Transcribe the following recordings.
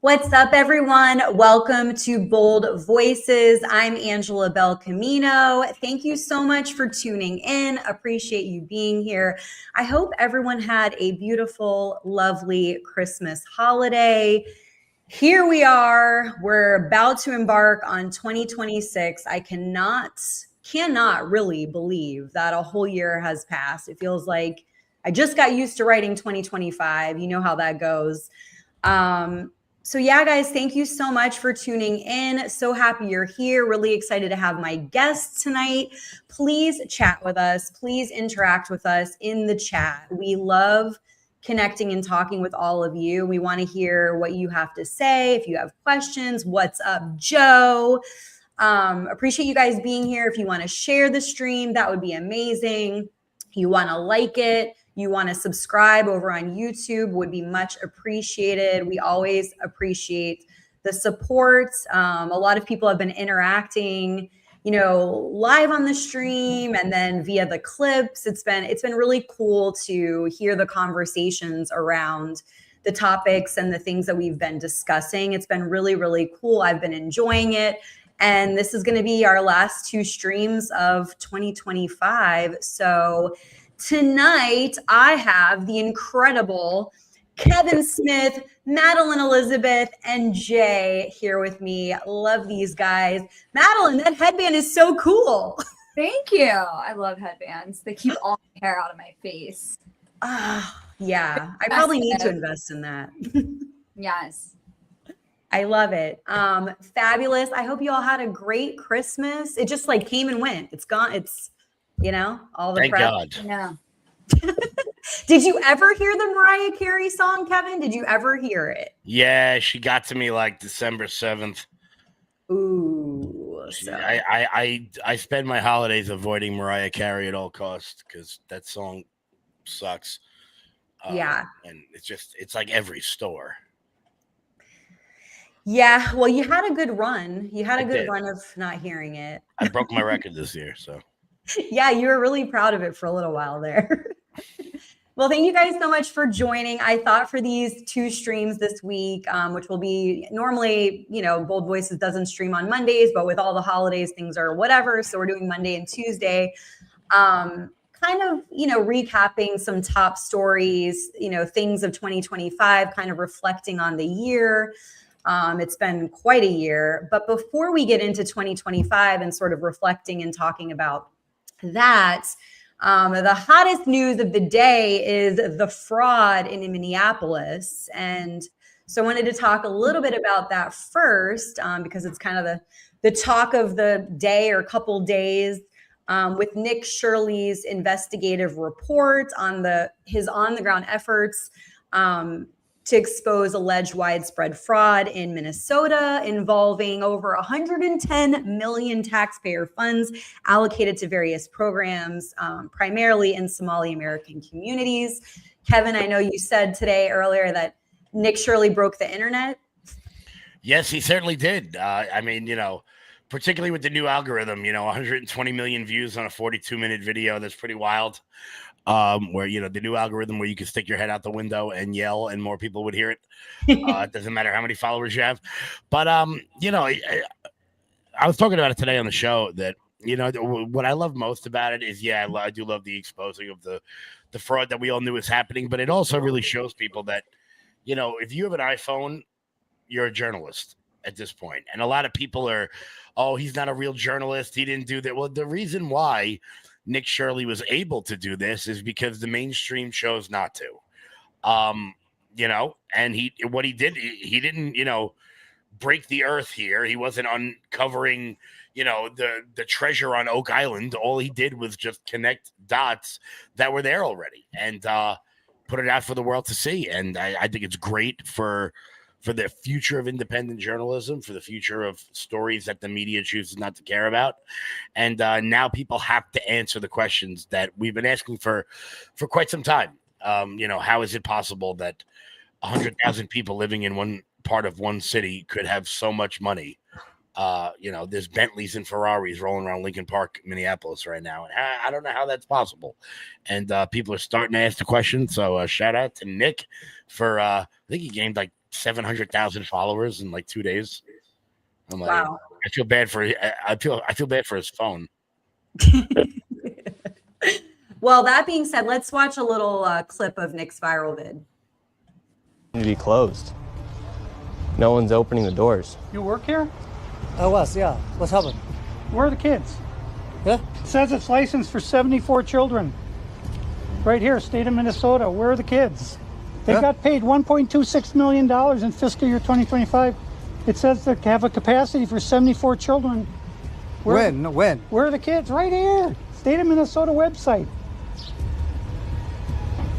What's up, everyone? Welcome to Bold Voices. I'm Angela Belcamino. Thank you so much for tuning in. Appreciate you being here. I hope everyone had a beautiful, lovely Christmas holiday. Here we are. We're about to embark on 2026. I cannot really believe that a whole year has passed. It feels like I just got used to writing 2025. You know how that goes. So yeah, guys, thank you so much for tuning in. So happy you're here. Really excited to have my guests tonight. Please chat with us. Please interact with us in the chat. We love connecting and talking with all of you. We want to hear what you have to say. If you have questions, what's up, Joe? Appreciate you guys being here. If you want to share the stream, that would be amazing. You want to like it, you want to subscribe over on YouTube, would be much appreciated. We always appreciate the support. A lot of people have been interacting, live on the stream and then via the clips. It's been really cool to hear the conversations around the topics and the things that we've been discussing. It's been really, really cool. I've been enjoying it. And this is going to be our last two streams of 2025. So tonight I have the incredible Kevin Smith, Madeline Elizabeth, and Jay here with me. Love these guys. Madeline, that headband is so cool. Thank you. I love headbands. They keep all my hair out of my face. Yeah. I probably need to invest in that. Yes. I love it. Fabulous. I hope you all had a great Christmas. It just came and went. It's gone. It's, all the Thank prep. God. Yeah. Did you ever hear the Mariah Carey song, Kevin? Did you ever hear it? Yeah, she got to me like December 7th. Ooh. I spend my holidays avoiding Mariah Carey at all costs because that song sucks. Yeah. And it's like every store. Yeah, well, you had a good run. You had a good run of not hearing it. I broke my record this year, so. Yeah, you were really proud of it for a little while there. Well, thank you guys so much for joining. I thought for these two streams this week, which will be normally, Bold Voices doesn't stream on Mondays, but with all the holidays, things are whatever. So we're doing Monday and Tuesday. Recapping some top stories, things of 2025, kind of reflecting on the year. It's been quite a year. But before we get into 2025 and sort of reflecting and talking about that, the hottest news of the day is the fraud in Minneapolis. And so I wanted to talk a little bit about that first, because it's kind of the talk of the day or couple days, with Nick Shirley's investigative report on his on-the-ground efforts to expose alleged widespread fraud in Minnesota involving over 110 million taxpayer funds allocated to various programs, primarily in Somali American communities. Kevin, I know you said earlier that Nick Shirley broke the internet. Yes, he certainly did. Particularly with the new algorithm, 120 million views on a 42-minute video. That's pretty wild. Where, the new algorithm where you can stick your head out the window and yell and more people would hear it. It doesn't matter how many followers you have. But, I was talking about it today on the show that, what I love most about it is, I do love the exposing of the fraud that we all knew was happening. But it also really shows people that, if you have an iPhone, you're a journalist at this point. And a lot of people are, oh, he's not a real journalist. He didn't do that. Well, the reason why Nick Shirley was able to do this is because the mainstream chose not to, and what he did, he didn't, break the earth here. He wasn't uncovering, the treasure on Oak Island. All he did was just connect dots that were there already and put it out for the world to see. And I think it's great for the future of independent journalism, for the future of stories that the media chooses not to care about. And now people have to answer the questions that we've been asking for quite some time. How is it possible that 100,000 people living in one part of one city could have so much money? There's Bentleys and Ferraris rolling around Lincoln Park, Minneapolis right now. And I don't know how that's possible. And people are starting to ask the question. So shout out to Nick for, I think he gained like 700,000 followers in like 2 days. I'm like, Wow. I feel bad for his phone. Well, that being said, let's watch a little clip of Nick's viral vid. To be closed. No one's opening the doors. You work here? I was, yeah. What's happened? Where are the kids? Yeah? It says it's licensed for 74 children. Right here, state of Minnesota. Where are the kids? They Yeah? got paid $1.26 million in fiscal year 2025. It says they have a capacity for 74 children. When? Where are the kids? Right here. State of Minnesota website.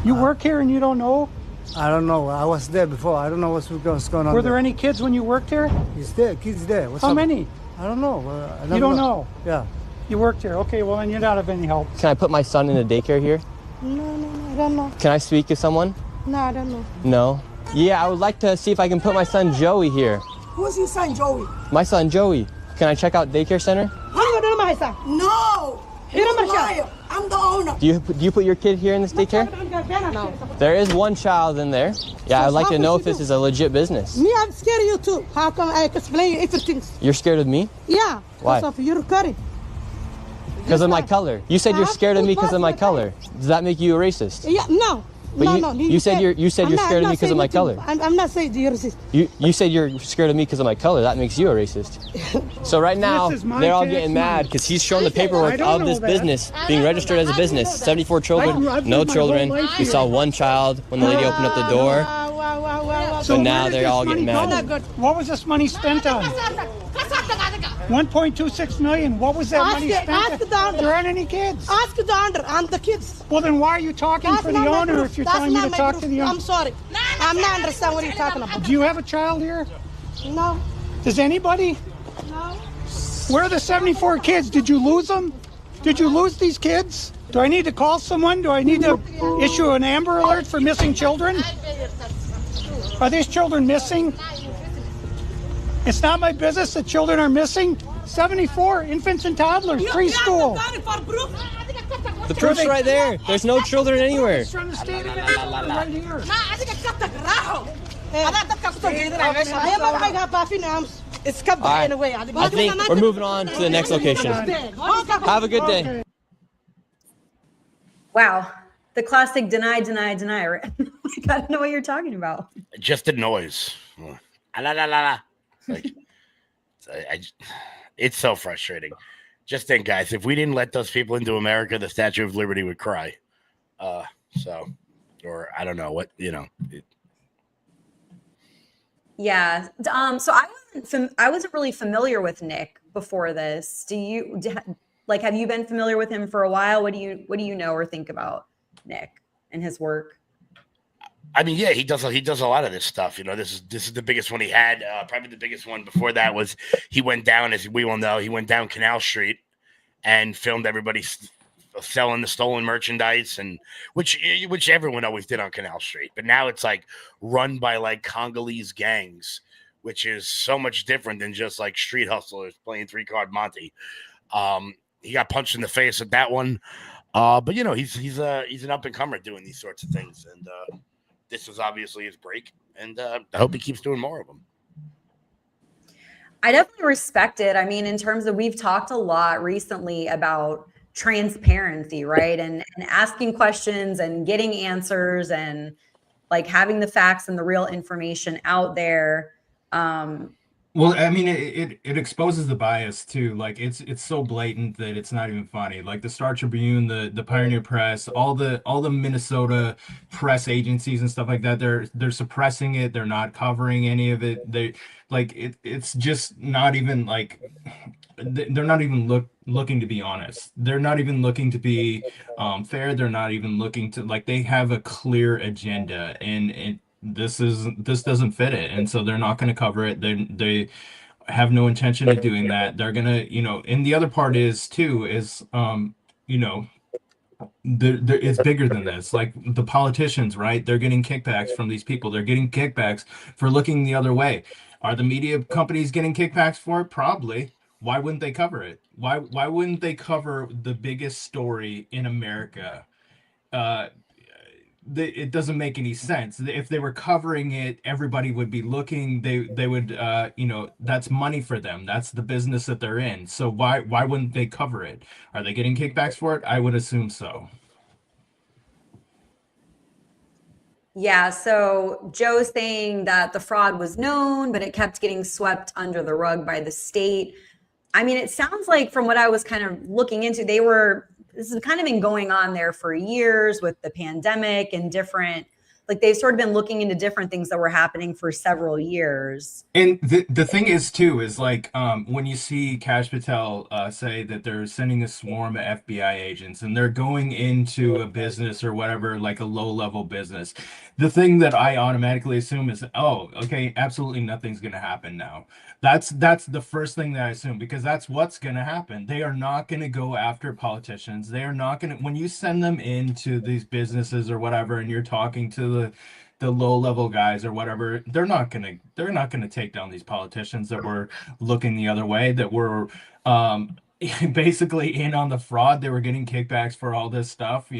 You work here and you don't know? I don't know. I was there before. I don't know what's going on. Were there any kids when you worked here? He's there. Kids there. What's How up? many? I don't know. I You don't know? Yeah. You worked here. Okay, well, then you're not of any help. Can I put my son in a daycare here? No, I don't know. Can I speak to someone? No, I don't know. No? Yeah, I would like to see if I can put my son Joey here. Who's your son, Joey? My son Joey. Can I check out daycare center? I'm gonna do my son. No! You're You're a not my liar. I'm the owner. Do you put your kid here in this daycare? No. There is one child in there. Yeah, I'd like to know if this is a legit business. Me, I'm scared of you too. How come I explain you everything? You're scared of me? Yeah. Why? Because of your curry. Because of my color. You said you're scared of me because of my color. Does that make you a racist? Yeah, no. But no. you said you're I'm scared of me because of my color. I'm not saying you're racist. You said you're scared of me because of my color. That makes you a racist. So right now, This is my they're all tax getting money. mad because he's shown the I paperwork don't of this know that. business being registered as a business. 74 children, I've no lived my children. whole life We here. saw one child when the lady opened up the door. Wow. So now where did they're this all money getting go? mad. What was this money spent on? 1.26 million. What was that money Ask spent the on? doctor. There aren't any kids. Ask the owner and the kids. Well, then why are you talking That's for not the my owner proof. if you're That's telling me not to my talk proof. to the owner? I'm sorry. I'm not understand what you're talking about. Do you have a child here? No. Does anybody? No. Where are the 74 kids? Did you lose them? Did you lose these kids? Do I need to call someone? Do I need to issue an Amber Alert for missing children? Are these children missing? It's not my business that children are missing. 74 infants and toddlers, preschool. The proof's right there. There's no children anywhere. It's from the state of Minnesota right here. It's kept All right. anyway. I think we're moving on to the next location. Have a good day. Wow. The classic deny. Right? Like, I don't know what you're talking about. Just the noise. La la la la. Like, it's so frustrating. Just think, guys, if we didn't let those people into America, the Statue of Liberty would cry. Or I don't know what, Yeah. So I wasn't really familiar with Nick before this. Have you been familiar with him for a while? What do you know or think about Nick and his work? I mean, yeah, he does a lot of this stuff. This is the biggest one he had. Probably the biggest one before that was he went down, as we all know, he went down Canal Street and filmed everybody selling the stolen merchandise, and which everyone always did on Canal Street. But now it's like run by like Congolese gangs, which is so much different than just like street hustlers playing 3-card Monte. He got punched in the face at that one. But he's an up and comer doing these sorts of things, and this was obviously his break, and I hope he keeps doing more of them. I definitely respect it. I mean, in terms of, we've talked a lot recently about transparency, right? And asking questions and getting answers and like having the facts and the real information out there. Well, I mean, it exposes the bias too. Like it's so blatant that it's not even funny. Like the Star Tribune, the Pioneer Press, all the Minnesota press agencies and stuff like that, they're suppressing it. They're not covering any of it. It's just not even like they're not even looking to be honest. They're not even looking to be fair. They're not even looking to, like, they have a clear agenda, and this doesn't fit it, and so they're not going to cover it. They have no intention of doing that. They're gonna, and the other part is it's bigger than this. Like the politicians, right? They're getting kickbacks from these people. They're getting kickbacks for looking the other way. Are the media companies getting kickbacks for it? Probably. Why wouldn't they cover it? Why wouldn't they cover the biggest story in America? it doesn't make any sense. If they were covering it, everybody would be looking. They would that's money for them. That's the business that they're in. So why wouldn't they cover it? Are they getting kickbacks for it? I would assume so. Yeah, so Joe's saying that the fraud was known, but it kept getting swept under the rug by the state. I mean, it sounds like from what I was kind of looking into, this has kind of been going on there for years with the pandemic and different, like they've sort of been looking into different things that were happening for several years. And the thing is too is like when you see Kash Patel say that they're sending a swarm of FBI agents and they're going into a business or whatever, like a low level business, the thing that I automatically assume is, oh, okay, absolutely nothing's gonna happen now. That's the first thing that I assume, because that's what's gonna happen. They are not gonna go after politicians. They are not gonna, when you send them into these businesses or whatever, and you're talking to the low level guys or whatever, they're not gonna take down these politicians that were looking the other way, that were basically in on the fraud. They were getting kickbacks for all this stuff,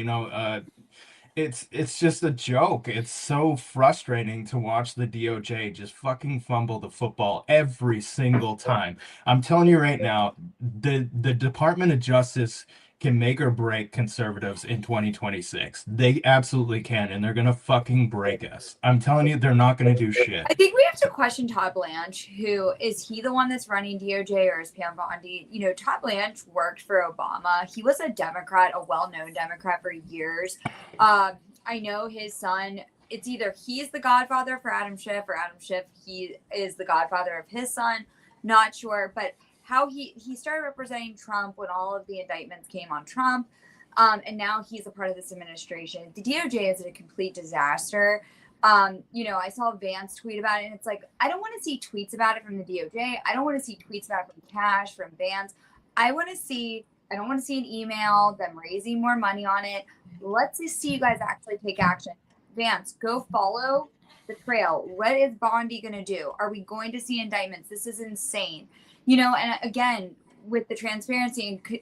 it's just a joke. It's so frustrating to watch the DOJ just fucking fumble the football every single time. I'm telling you right now, the Department of Justice can make or break conservatives in 2026. They absolutely can, and they're gonna fucking break us. I'm telling you, they're not gonna do shit. I think we have to question Todd Blanche. Who is he, the one that's running DOJ, or is Pam Bondi? Todd Blanche worked for Obama. He was a Democrat, a well-known Democrat for years. I know his son. It's either he's the godfather for Adam Schiff, or Adam Schiff he is the godfather of his son. Not sure, but how he started representing Trump when all of the indictments came on Trump, and now he's a part of this administration. The DOJ is a complete disaster. I saw Vance tweet about it, and it's like, I don't want to see tweets about it from the DOJ. I don't want to see tweets about it from Cash, from Vance. I don't want to see an email, them raising more money on it. Let's just see you guys actually take action. Vance, go follow the trail. What is Bondi going to do? Are we going to see indictments? This is insane. And again, with the transparency and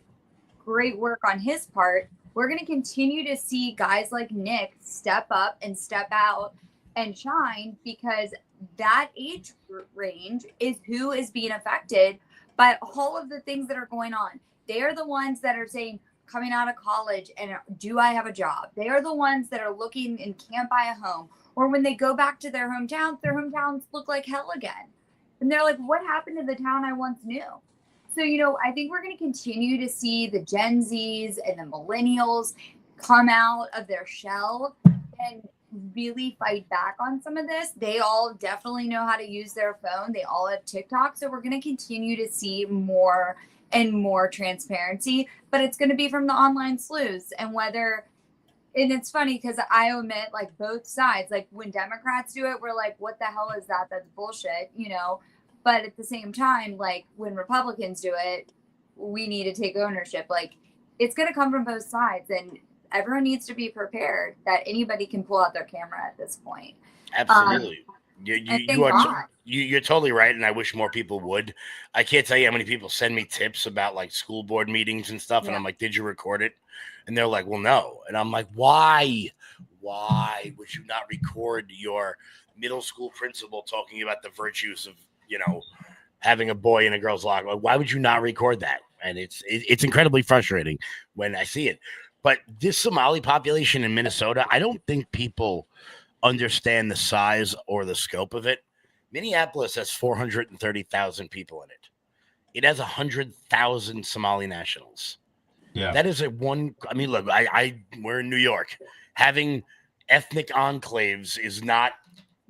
great work on his part, we're going to continue to see guys like Nick step up and step out and shine, because that age range is who is being affected by all of the things that are going on. They are the ones that are saying, coming out of college, and do I have a job? They are the ones that are looking and can't buy a home. Or when they go back to their hometowns look like hell again. And they're like, what happened to the town I once knew? So, I think we're going to continue to see the Gen Zs and the millennials come out of their shell and really fight back on some of this. They all definitely know how to use their phone. They all have TikTok. So we're going to continue to see more and more transparency, but it's going to be from the online sleuths. And it's funny because I omit like both sides. Like when Democrats do it, we're like, what the hell is that? That's bullshit, But at the same time, like when Republicans do it, we need to take ownership. Like it's going to come from both sides, and everyone needs to be prepared that anybody can pull out their camera at this point. Absolutely. You're totally right, and I wish more people would. I can't tell you how many people send me tips about like school board meetings and stuff, and I'm like, did you record it? And they're like, well, no. And I'm like, why would you not record your middle school principal talking about the virtues of having a boy in a girl's locker? Why would you not record that? And it's incredibly frustrating when I see it. But this Somali population in Minnesota, I don't think people understand the size or the scope of it. Minneapolis has 430,000 people in it. It has 100,000 Somali nationals. Yeah, that is I mean, look, we're in New York. Having ethnic enclaves is not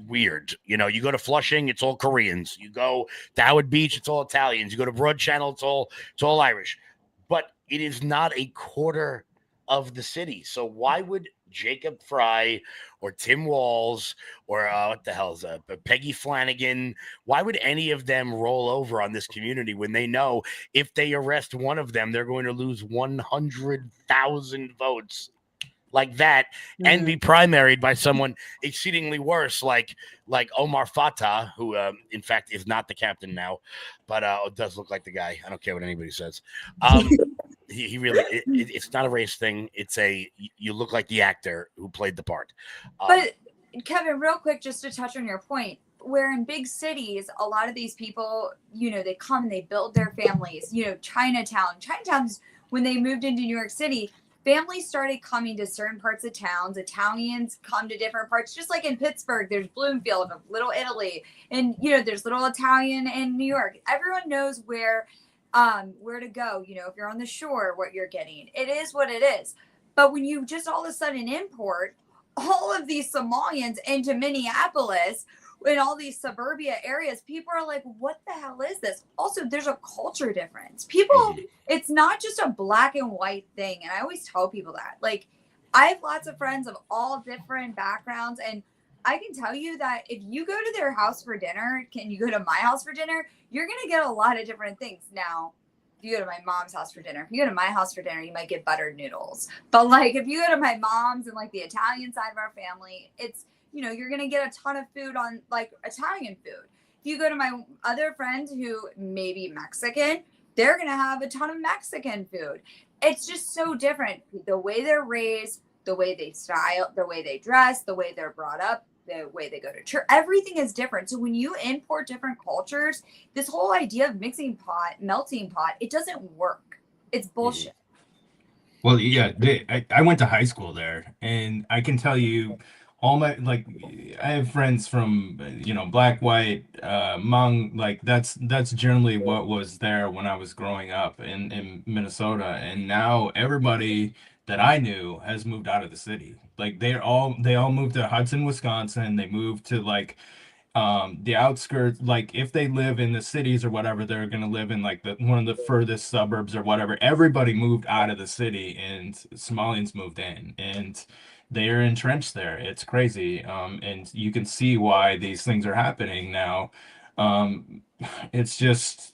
weird. You go to Flushing, it's all Koreans. You go to Howard Beach, it's all Italians. You go to Broad Channel, it's all Irish. But it is not a quarter of the city. So why would Jacob Fry or Tim Walz or what the hell is that? Peggy Flanagan? Why would any of them roll over on this community when they know if they arrest one of them, they're going to lose 100,000 votes like that and be primaried by someone exceedingly worse, like Omar Fatah, who in fact is not the captain now, but does look like the guy. I don't care what anybody says. He really. It's not a race thing. It's you look like the actor who played the part. But Kevin, real quick, just to touch on your point, where in big cities, a lot of these people, they come and they build their families. Chinatown's when they moved into New York City, families started coming to certain parts of towns. Italians come to different parts, just like in Pittsburgh, there's Bloomfield, Little Italy, and there's Little Italian in New York. Everyone knows where to go. If you're on the shore, what you're getting. It is what it is. But when you just all of a sudden import all of these Somalians into Minneapolis in all these suburbia areas, people are like, what the hell is this? Also, there's a culture difference. People, it's not just a black and white thing. And I always tell people that. Like, I have lots of friends of all different backgrounds, and I can tell you that if you go to their house for dinner, can you go to my house for dinner? You're going to get a lot of different things. Now, if you go to my mom's house for dinner, if you go to my house for dinner, you might get buttered noodles. But like, if you go to my mom's and like the Italian side of our family, it's, you're going to get a ton of food on like Italian food. If you go to my other friends who may be Mexican, they're going to have a ton of Mexican food. It's just so different. The way they're raised, the way they style, the way they dress, the way they're brought up, the way they go to church, everything is different. So when you import different cultures, this whole idea of melting pot, it doesn't work. It's bullshit. Well, yeah, I went to high school there, and I can tell you I have friends from, black, white, Hmong, like that's generally what was there when I was growing up in Minnesota. And now everybody that I knew has moved out of the city. Like they all moved to Hudson, Wisconsin. They moved to the outskirts. Like if they live in the cities or whatever, they're gonna live in like one of the furthest suburbs or whatever. Everybody moved out of the city, and Somalians moved in, and they are entrenched there. It's crazy. And you can see why these things are happening now. Um, it's just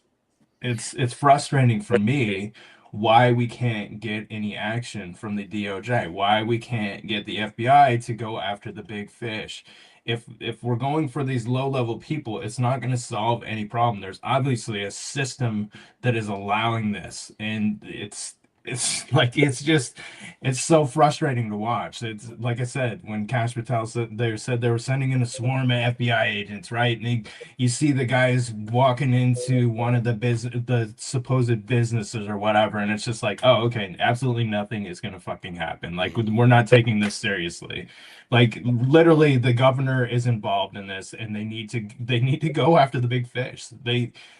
it's frustrating for me why we can't get any action from the DOJ, why we can't get the FBI to go after the big fish. If we're going for these low-level people, it's not going to solve any problem. There's obviously a system that is allowing this, and it's like it's so frustrating to watch. It's like I said, when Cash Patel said they were sending in a swarm of FBI agents, right? And you see the guys walking into one of the supposed businesses or whatever, and it's just like, oh, okay, absolutely nothing is gonna fucking happen. Like we're not taking this seriously. Like literally, the governor is involved in this, and they need to go after the big fish.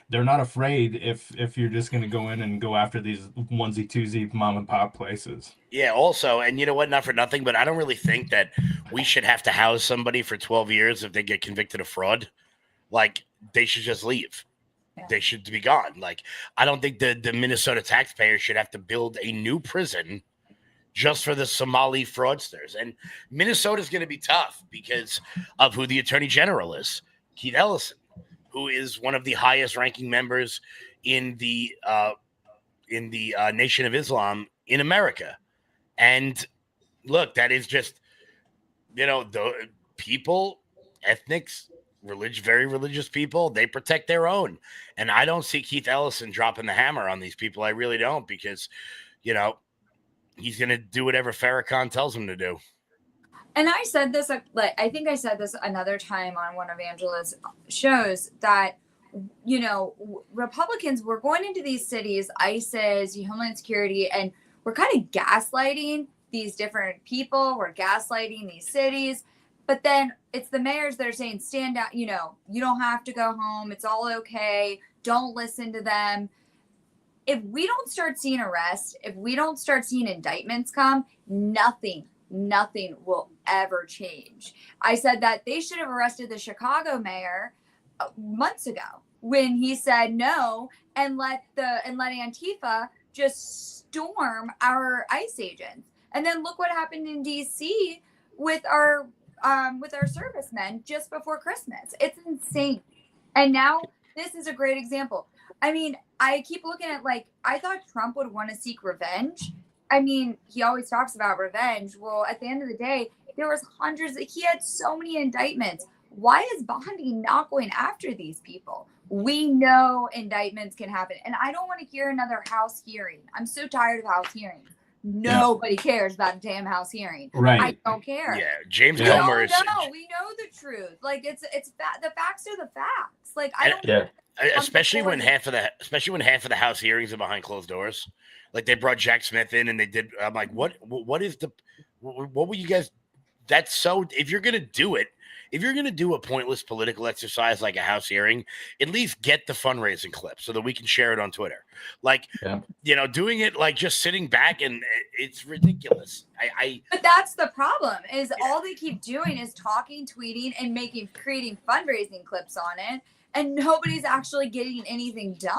They're not afraid if you're just going to go in and go after these onesie twosie mom and pop places. Yeah. Also, and you know what? Not for nothing, but I don't really think that we should have to house somebody for 12 years if they get convicted of fraud. Like they should just leave. Yeah. They should be gone. Like I don't think the Minnesota taxpayers should have to build a new prison just for the Somali fraudsters. And Minnesota's going to be tough because of who the attorney general is, Keith Ellison, who is one of the highest ranking members in the Nation of Islam in America. And look, that is just, the people, ethnics, very religious people, they protect their own. And I don't see Keith Ellison dropping the hammer on these people. I really don't, because, he's going to do whatever Farrakhan tells him to do. And I said this, I think I said this another time on one of Angela's shows that, Republicans were going into these cities, ISIS, Homeland Security, and we're kind of gaslighting these different people. We're gaslighting these cities. But then it's the mayors that are saying, stand out, you don't have to go home. It's all okay. Don't listen to them. If we don't start seeing arrests, if we don't start seeing indictments come, nothing will ever change. I said that they should have arrested the Chicago mayor months ago when he said no and let Antifa just storm our ICE agents. And then look what happened in DC with our servicemen just before Christmas. It's insane. And now this is a great example. I mean, I keep looking at I thought Trump would want to seek revenge. I mean, he always talks about revenge. Well, at the end of the day, there was hundreds. He had so many indictments. Why is Bondi not going after these people? We know indictments can happen. And I don't want to hear another House hearing. I'm so tired of House hearings. Nobody cares about a damn House hearing. Right. I don't care. Yeah, James We Comer all is. know. We know the truth. Like the facts are the facts. Like I don't. Especially when half of the House hearings are behind closed doors. Like they brought Jack Smith in, and they did. I'm like, what were you guys? That's so. If you're gonna do it, if you're gonna do a pointless political exercise like a House hearing, at least get the fundraising clip so that we can share it on Twitter. Like, doing it like just sitting back and it's ridiculous. But that's the problem. Is all they keep doing is talking, tweeting, and creating fundraising clips on it. And nobody's actually getting anything done.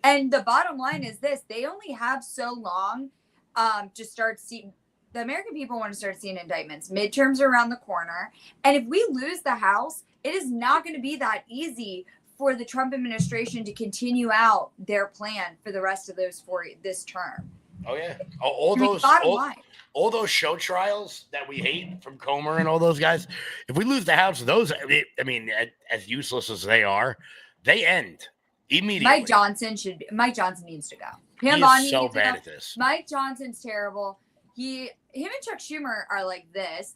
And the bottom line is this: they only have so long to start seeing. The American people want to start seeing indictments. Midterms are around the corner. And if we lose the House, it is not going to be that easy for the Trump administration to continue out their plan for the rest of this term. Oh yeah, all those show trials that we hate from Comer and all those guys. If we lose the House, as useless as they are, they end immediately. Mike Johnson needs to go. He is so bad at this. Mike Johnson's terrible. Him and Chuck Schumer are like this.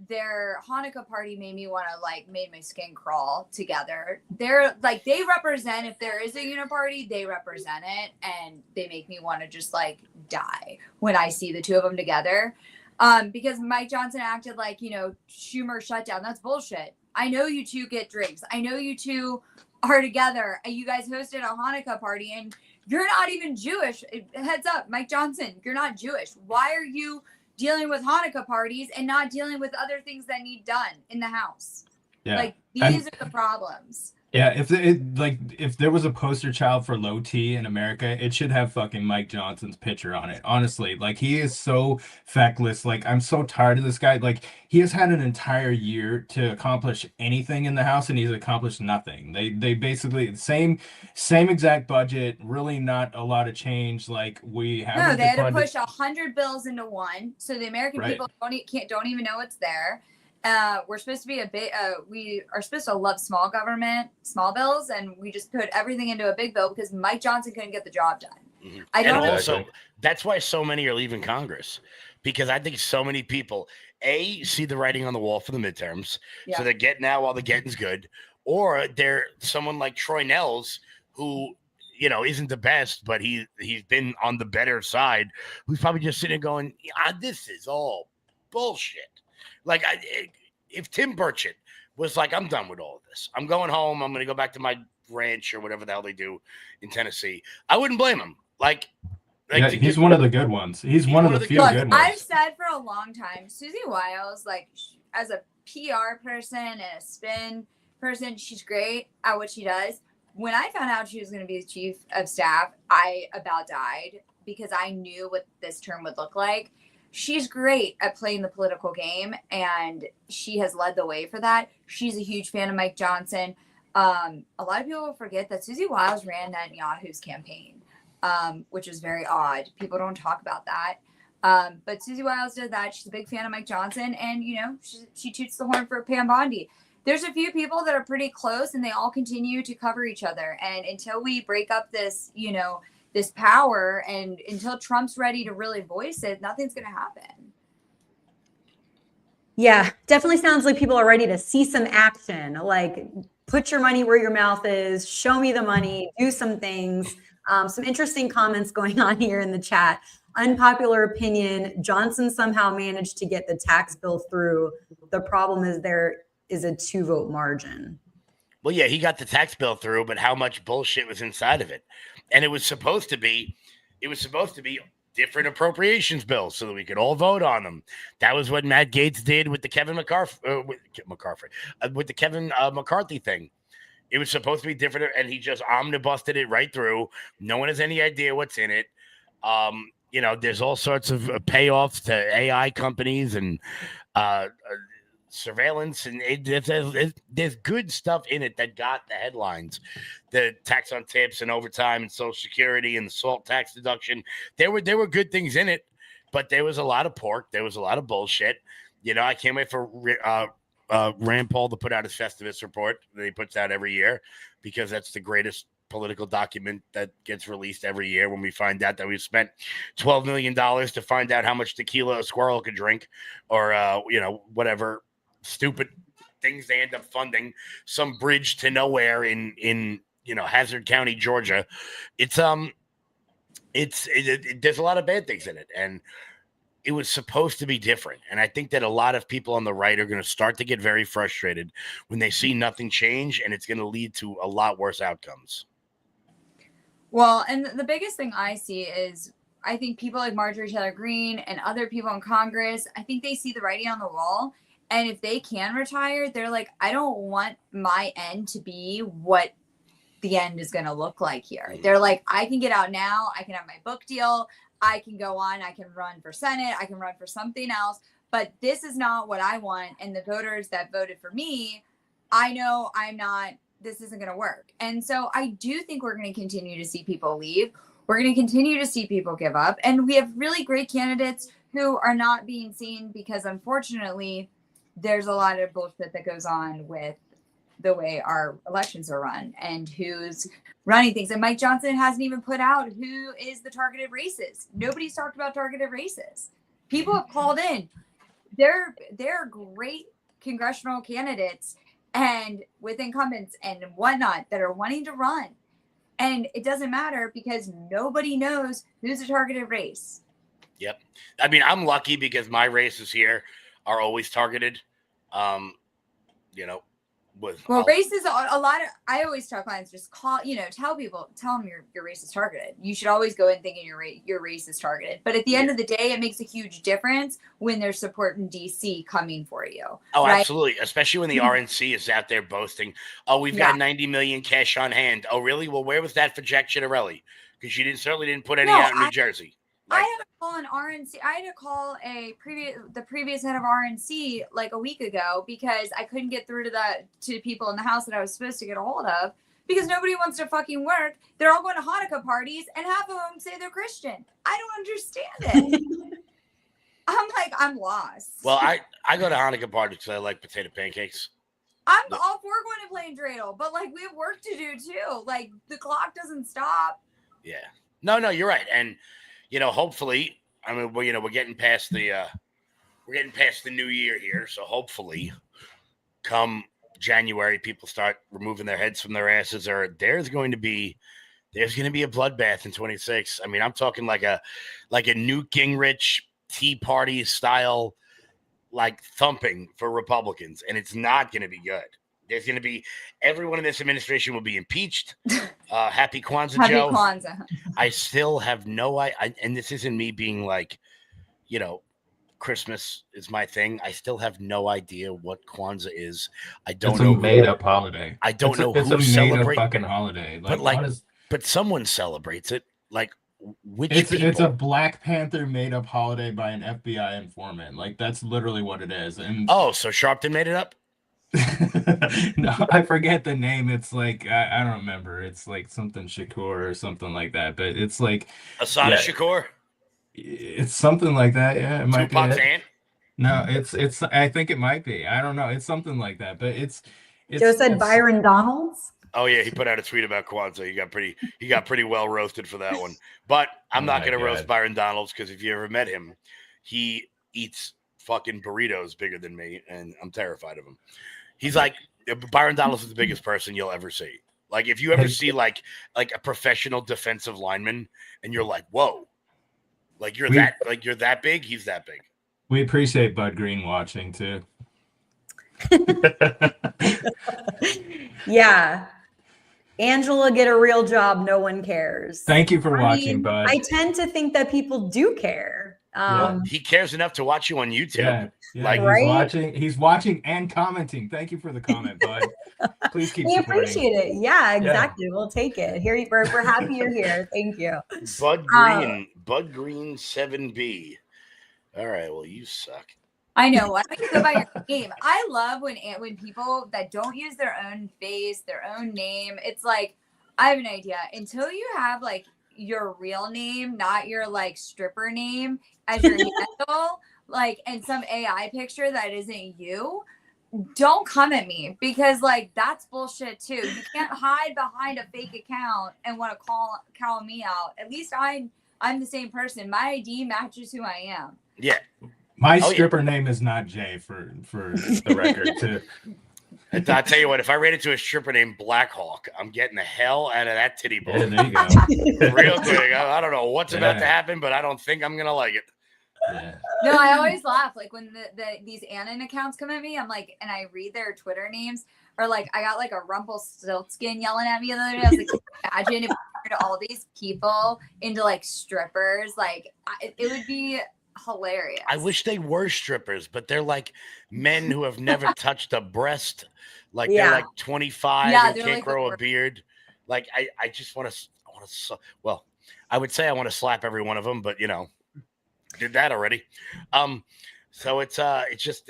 Their Hanukkah party made my skin crawl together. They're like, they represent, if there is a uniparty, they represent it, and they make me want to just like die when I see the two of them together. Because Mike Johnson acted like, Schumer shut down. That's bullshit. I know you two get drinks. I know you two are together, and you guys hosted a Hanukkah party, and you're not even Jewish. Heads up, Mike Johnson, you're not Jewish. Why are you dealing with Hanukkah parties and not dealing with other things that need done in the House? Yeah. Like, these are the problems. Yeah, if there was a poster child for low T in America, it should have fucking Mike Johnson's picture on it. Honestly, like, he is so feckless. Like, I'm so tired of this guy. Like, he has had an entire year to accomplish anything in the House, and he's accomplished nothing. They basically same exact budget. Really, not a lot of change. Like, we have. No, they had to push 100 bills into one, so the American people don't even know it's there. We're supposed to be we are supposed to love small government, small bills, and we just put everything into a big bill because Mike Johnson couldn't get the job done. Mm-hmm. And also, that's why so many are leaving Congress, because I think so many people, see the writing on the wall for the midterms, so they're getting out while the getting's good, or they're someone like Troy Nehls, who, isn't the best, but he's been on the better side, who's probably just sitting there going, this is all bullshit. Like, if Tim Burchett was like, I'm done with all of this, I'm going home, I'm going to go back to my ranch or whatever the hell they do in Tennessee, I wouldn't blame him. He's one of the good ones. He's one of the few good ones. I've said for a long time, Susie Wiles, like, as a PR person and a spin person, she's great at what she does. When I found out she was going to be the chief of staff, I about died because I knew what this term would look like. She's great at playing the political game, and she has led the way for that. She's a huge fan of Mike Johnson. A lot of people forget that Susie Wiles ran Netanyahu's campaign, which is very odd. People don't talk about that. But Susie Wiles did that. She's a big fan of Mike Johnson, and, she toots the horn for Pam Bondi. There's a few people that are pretty close, and they all continue to cover each other. And until we break up this, this power, and until Trump's ready to really voice it, nothing's going to happen. Yeah, definitely sounds like people are ready to see some action. Like, put your money where your mouth is, show me the money, do some things. Some interesting comments going on here in the chat. Unpopular opinion, Johnson somehow managed to get the tax bill through. The problem is there is a 2-vote margin. Well, yeah, he got the tax bill through, but how much bullshit was inside of it? And it was supposed to be different appropriations bills so that we could all vote on them. That was what Matt Gaetz did with the Kevin with the Kevin McCarthy thing. It was supposed to be different, and he just omnibusted it right through. No one has any idea what's in it. There's all sorts of payoffs to AI companies and surveillance, and there's good stuff in it that got the headlines. The tax on tips and overtime and Social Security and the SALT tax deduction. There were good things in it, but there was a lot of pork. There was a lot of bullshit. I can't wait for Rand Paul to put out his Festivus report that he puts out every year, because that's the greatest political document that gets released every year, when we find out that we've spent $12 million to find out how much tequila a squirrel could drink, or whatever stupid things they end up funding, some bridge to nowhere in Hazard County, Georgia. There's a lot of bad things in it, and it was supposed to be different. And I think that a lot of people on the right are going to start to get very frustrated when they see nothing change, and it's going to lead to a lot worse outcomes. Well, and the biggest thing I see is, I think people like Marjorie Taylor Greene and other people in Congress, I think they see the writing on the wall. And if they can retire, they're like, I don't want my end to be what the end is going to look like here. They're like, I can get out now. I can have my book deal. I can go on. I can run for Senate. I can run for something else. But this is not what I want. And the voters that voted for me, I know this isn't going to work. And so I do think we're going to continue to see people leave. We're going to continue to see people give up. And we have really great candidates who are not being seen, because unfortunately, there's a lot of bullshit that goes on with the way our elections are run and who's running things. And Mike Johnson hasn't even put out who is the targeted races. Nobody's talked about targeted races. People have called in. They're great congressional candidates and with incumbents and whatnot that are wanting to run. And it doesn't matter, because nobody knows who's a targeted race. Yep. I mean, I'm lucky because my races here are always targeted. Races, a lot of, I always tell clients, just tell them your race is targeted. You should always go in thinking your race is targeted. But at the end of the day, it makes a huge difference when there's support in DC coming for you. Oh, right? Absolutely. Especially when the RNC is out there boasting, oh, we've got 90 million cash on hand. Oh, really? Well, where was that for Jack Ciattarelli? Because you certainly didn't put any out in New Jersey. I had to call an RNC. I had to call the previous head of RNC like a week ago, because I couldn't get through to people in the house that I was supposed to get a hold of, because nobody wants to fucking work. They're all going to Hanukkah parties, and half of them say they're Christian. I don't understand it. I'm like, I'm lost. Well, I go to Hanukkah parties because I like potato pancakes. I'm all for going to plain dreidel, but like, we have work to do too. Like, the clock doesn't stop. Yeah. No, you're right. And hopefully, I mean, we're getting past the new year here, so hopefully, come January, people start removing their heads from their asses, or there's going to be a bloodbath in 26. I mean, I'm talking like a Newt Gingrich Tea Party style, like, thumping for Republicans, and it's not going to be good. There's going to be, everyone in this administration will be impeached. Happy Kwanzaa, Joe. Happy Kwanzaa. I still have no idea, and this isn't me being like, Christmas is my thing. I still have no idea what Kwanzaa is. I don't know. It's a made-up holiday. I don't know who celebrates. It's a made-up fucking holiday. But someone celebrates it. Like, which people? It's a Black Panther made-up holiday by an FBI informant. Like, that's literally what it is. And so Sharpton made it up? No, I forget the name. It's like, I don't remember. It's like something Shakur or something like that. But it's like Asada Shakur. It's something like that. Yeah, it might Tupac's be. aunt? No, it's. I think it might be. I don't know. It's something like that. But it's Joe said Byron Donalds. Oh yeah, he put out a tweet about Kwanzaa. He got pretty well roasted for that one. But I'm not going to roast Byron Donalds, because if you ever met him, he eats fucking burritos bigger than me, and I'm terrified of him. He's like, Byron Donalds is the biggest person you'll ever see. Like, if you ever see like a professional defensive lineman, and you're like, whoa, like you're that big. He's that big. We appreciate Bud Green watching too. Yeah. Angela, get a real job. No one cares. Thank you for watching, Bud. I tend to think that people do care. He cares enough to watch you on YouTube. Yeah, like, right? He's watching and commenting. Thank you for the comment, Bud. Please keep We supporting. appreciate it. Yeah, exactly. We'll take it. Here, we're happy you're here. Thank you. Bud Green 7B. All right, well, you suck. I know. Why don't you go by your name? I love when people that don't use their own face, their own name. It's like, I have an idea. Until you have like your real name, not your like stripper name as your handle, like, and some AI picture that isn't you, don't come at me because like that's bullshit too. You can't hide behind a fake account and want to call me out. At least I'm the same person. My ID matches who I am. Yeah. My stripper name is not Jay for the record too. And I'll tell you what, if I ran into a stripper named Black Hawk, I'm getting the hell out of that titty bowl. Yeah, there you go. Real quick. I don't know what's about to happen, but I don't think I'm gonna like it. Yeah. No, I always laugh like when these Anon accounts come at me. I'm like, and I read their Twitter names, or like I got like a Rumpelstiltskin yelling at me the other day. I was like, imagine if we turned all these people into like strippers. Like it would be hilarious. I wish they were strippers, but they're like men who have never touched a breast. Like they're like 25 and can't like grow a beard. Like I just want to. Well, I would say I want to slap every one of them, but you know. Did that already. So it's just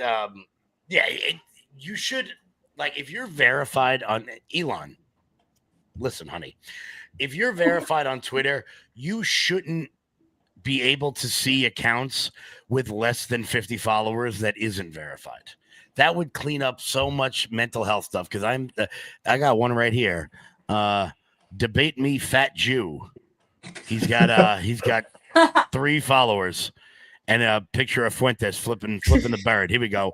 you should, like, if you're verified on Elon, listen, honey, if you're verified on Twitter, you shouldn't be able to see accounts with less than 50 followers that isn't verified. That would clean up so much mental health stuff. Cause I got one right here. Debate me, fat Jew. He's got 3 followers and a picture of Fuentes flipping the bird. Here we go.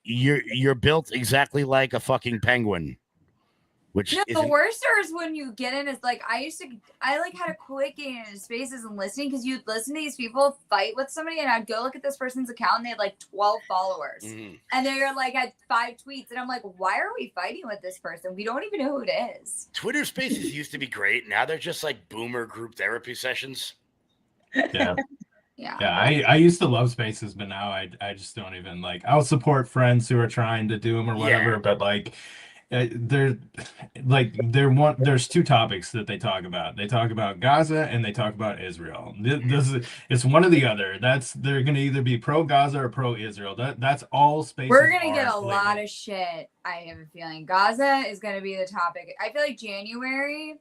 You're built exactly like a fucking penguin. Which the worst is when you get in is like I like had to quit getting into spaces and listening because you'd listen to these people fight with somebody and I'd go look at this person's account and they had like 12 followers and they're like had 5 tweets and I'm like, why are we fighting with this person? We don't even know who it is. Twitter Spaces used to be great. Now they're just like boomer group therapy sessions. Yeah. Yeah, I used to love Spaces, but now I just don't even like. I'll support friends who are trying to do them or whatever, but like. There's 2 topics that they talk about. They talk about Gaza and they talk about Israel. It's one or the other. They're gonna either be pro Gaza or pro Israel. That's all Spaces. We're gonna get a lot of shit. I have a feeling Gaza is gonna be the topic. I feel like January.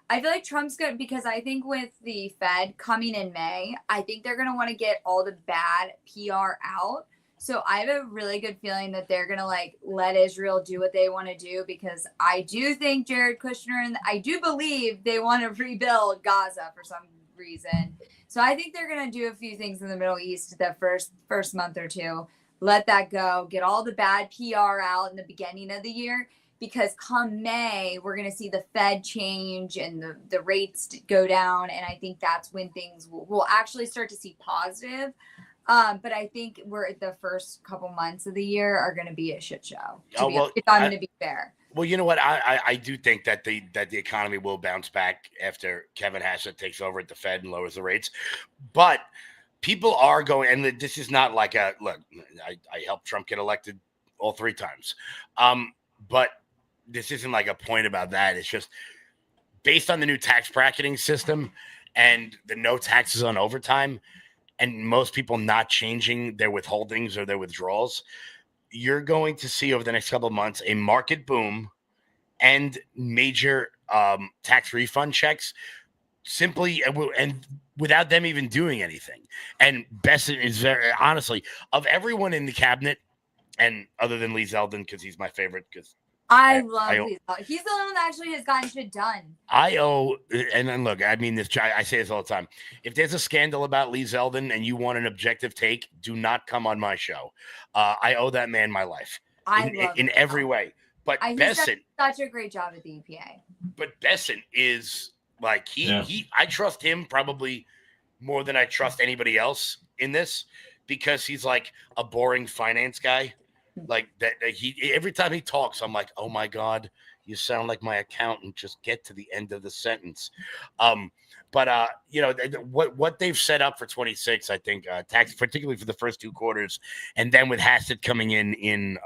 I feel like Trump's good because I think with the Fed coming in May, I think they're gonna want to get all the bad PR out. So I have a really good feeling that they're going to like let Israel do what they want to do because I do think Jared Kushner and I do believe they want to rebuild Gaza for some reason. So I think they're going to do a few things in the Middle East the first month or 2. Let that go. Get all the bad PR out in the beginning of the year because come May, we're going to see the Fed change and the rates go down. And I think that's when things will actually start to see positive. But I think the first couple months of the year are going to be a shit show. If I'm going to be fair. Well, you know what? I do think that the economy will bounce back after Kevin Hassett takes over at the Fed and lowers the rates. But people are going, and this is not like look. I helped Trump get elected all 3 times. But this isn't like a point about that. It's just based on the new tax bracketing system and the no taxes on overtime. And most people not changing their withholdings or their withdrawals, you're going to see over the next couple of months a market boom and major tax refund checks simply and without them even doing anything. And Bessent is very honestly of everyone in the cabinet, and other than Lee Zeldin because he's my favorite because. I love Lee Zeldin. He's the one that actually has gotten shit done. And then look, I mean, I say this all the time. If there's a scandal about Lee Zeldin and you want an objective take, do not come on my show. I owe that man my life in every way. But Bessent, such a great job at the EPA. But Bessent is like I trust him probably more than I trust anybody else in this because he's like a boring finance guy. Like that, every time he talks, I'm like, oh my God, you sound like my accountant. Just get to the end of the sentence. But you know what they've set up for 26, I think, tax particularly for the first 2 quarters, and then with Hassett coming in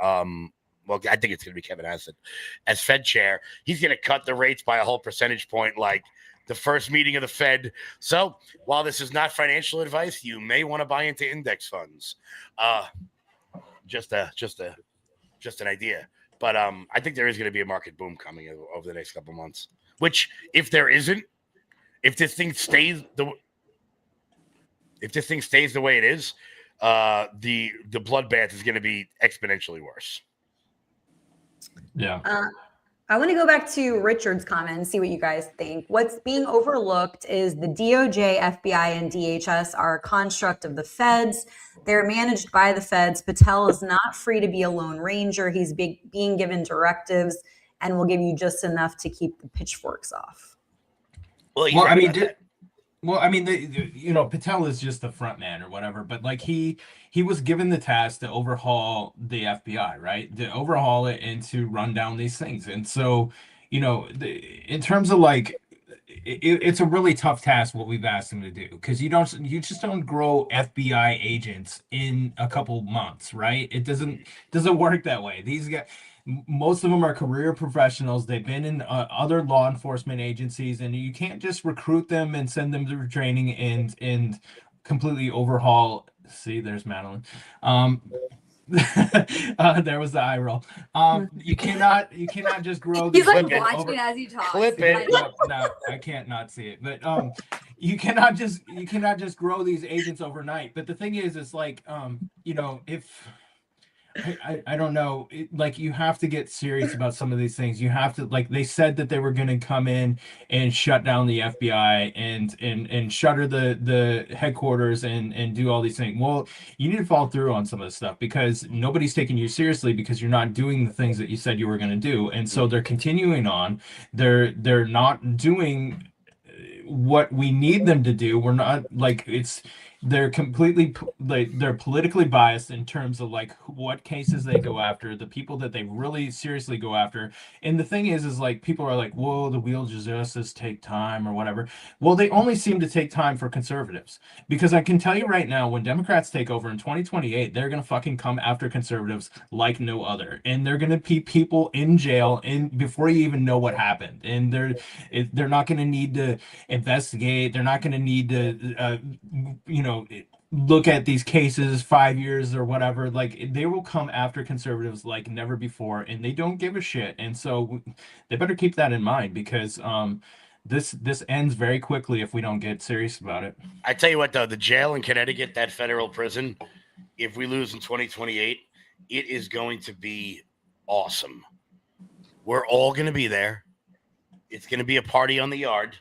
well, I think it's going to be Kevin Hassett as Fed chair. He's going to cut the rates by a whole percentage point, like the first meeting of the Fed. So while this is not financial advice, you may want to buy into index funds. Just an idea, but I think there is going to be a market boom coming over the next couple months. Which, if there isn't, if this thing stays the way it is, the bloodbath is going to be exponentially worse. Yeah. I want to go back to Richard's comment and see what you guys think. What's being overlooked is the DOJ, FBI, and DHS are a construct of the feds. They're managed by the feds. Patel is not free to be a lone ranger. He's being given directives and will give you just enough to keep the pitchforks off. Well, Well, I mean, Patel is just the front man or whatever, but like he was given the task to overhaul the FBI, right? To overhaul it and to run down these things. And so, in terms of like, it's a really tough task what we've asked him to do, because you just don't grow FBI agents in a couple months, right? It doesn't work that way. These guys, most of them are career professionals. They've been in other law enforcement agencies, and you can't just recruit them and send them to training and completely overhaul. See, there's Madeline. There was the eye roll. You cannot just grow. He's like Clip it. watching as he talks. Clip it. No, I can't not see it. But you cannot just grow these agents overnight. But the thing is like if I don't know. Like, you have to get serious about some of these things. You have to, like, they said that they were going to come in and shut down the FBI and shutter the headquarters and do all these things. Well, you need to follow through on some of this stuff, because nobody's taking you seriously because you're not doing the things that you said you were going to do. And so they're continuing on. They're not doing what we need them to do. We're not, like, they're completely, like, they're politically biased in terms of like what cases they go after, the people that they really seriously go after. And the thing is like, people are like, whoa, the wheels of justice take time or whatever. Well, they only seem to take time for conservatives, because I can tell you right now, when Democrats take over in 2028, they're gonna fucking come after conservatives like no other, and they're gonna keep people in jail before you even know what happened. And they're not gonna need to investigate. They're not gonna need to look at these cases 5 years or whatever. Like, they will come after conservatives like never before, and they don't give a shit. And so they better keep that in mind, because this ends very quickly if we don't get serious about it. I tell you what, though, the jail in Connecticut, that federal prison, if we lose in 2028, it is going to be awesome. We're all going to be there. It's going to be a party on the yard.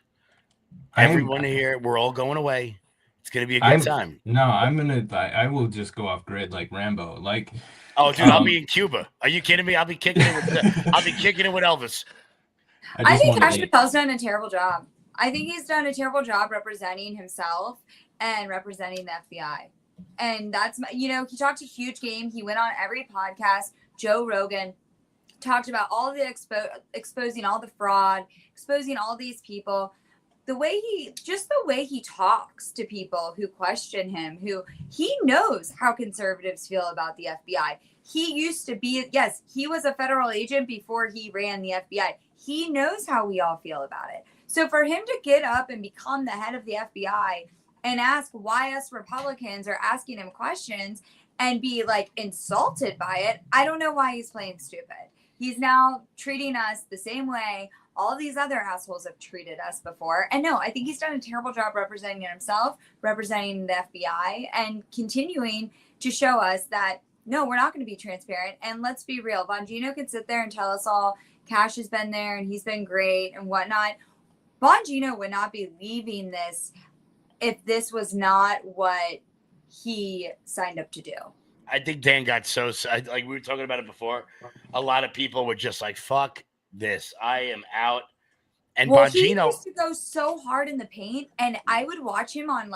Everyone here, we're all going away. It's gonna be a good time. No, I will just go off grid like Rambo. Like, oh, dude, I'll be in Cuba. Are you kidding me? I'll be kicking it with Elvis. I think Cash Patel's done a terrible job. I think he's done a terrible job representing himself and representing the FBI. And that's, he talked a huge game. He went on every podcast. Joe Rogan talked about all the exposing all the fraud, exposing all these people. The way he talks to people who question him, who he knows how conservatives feel about the FBI. He used to be, yes, he was a federal agent before he ran the FBI. He knows how we all feel about it. So for him to get up and become the head of the FBI and ask why us Republicans are asking him questions and be like insulted by it, I don't know why he's playing stupid. He's now treating us the same way all these other assholes have treated us before. And no, I think he's done a terrible job representing himself, representing the FBI, and continuing to show us that, no, we're not going to be transparent. And let's be real. Bongino can sit there and tell us all Cash has been there and he's been great and whatnot. Bongino would not be leaving this if this was not what he signed up to do. I think Dan got like we were talking about it before. A lot of people were just like, fuck this, I am out. And Bongino, he used to go so hard in the paint, and I would watch him on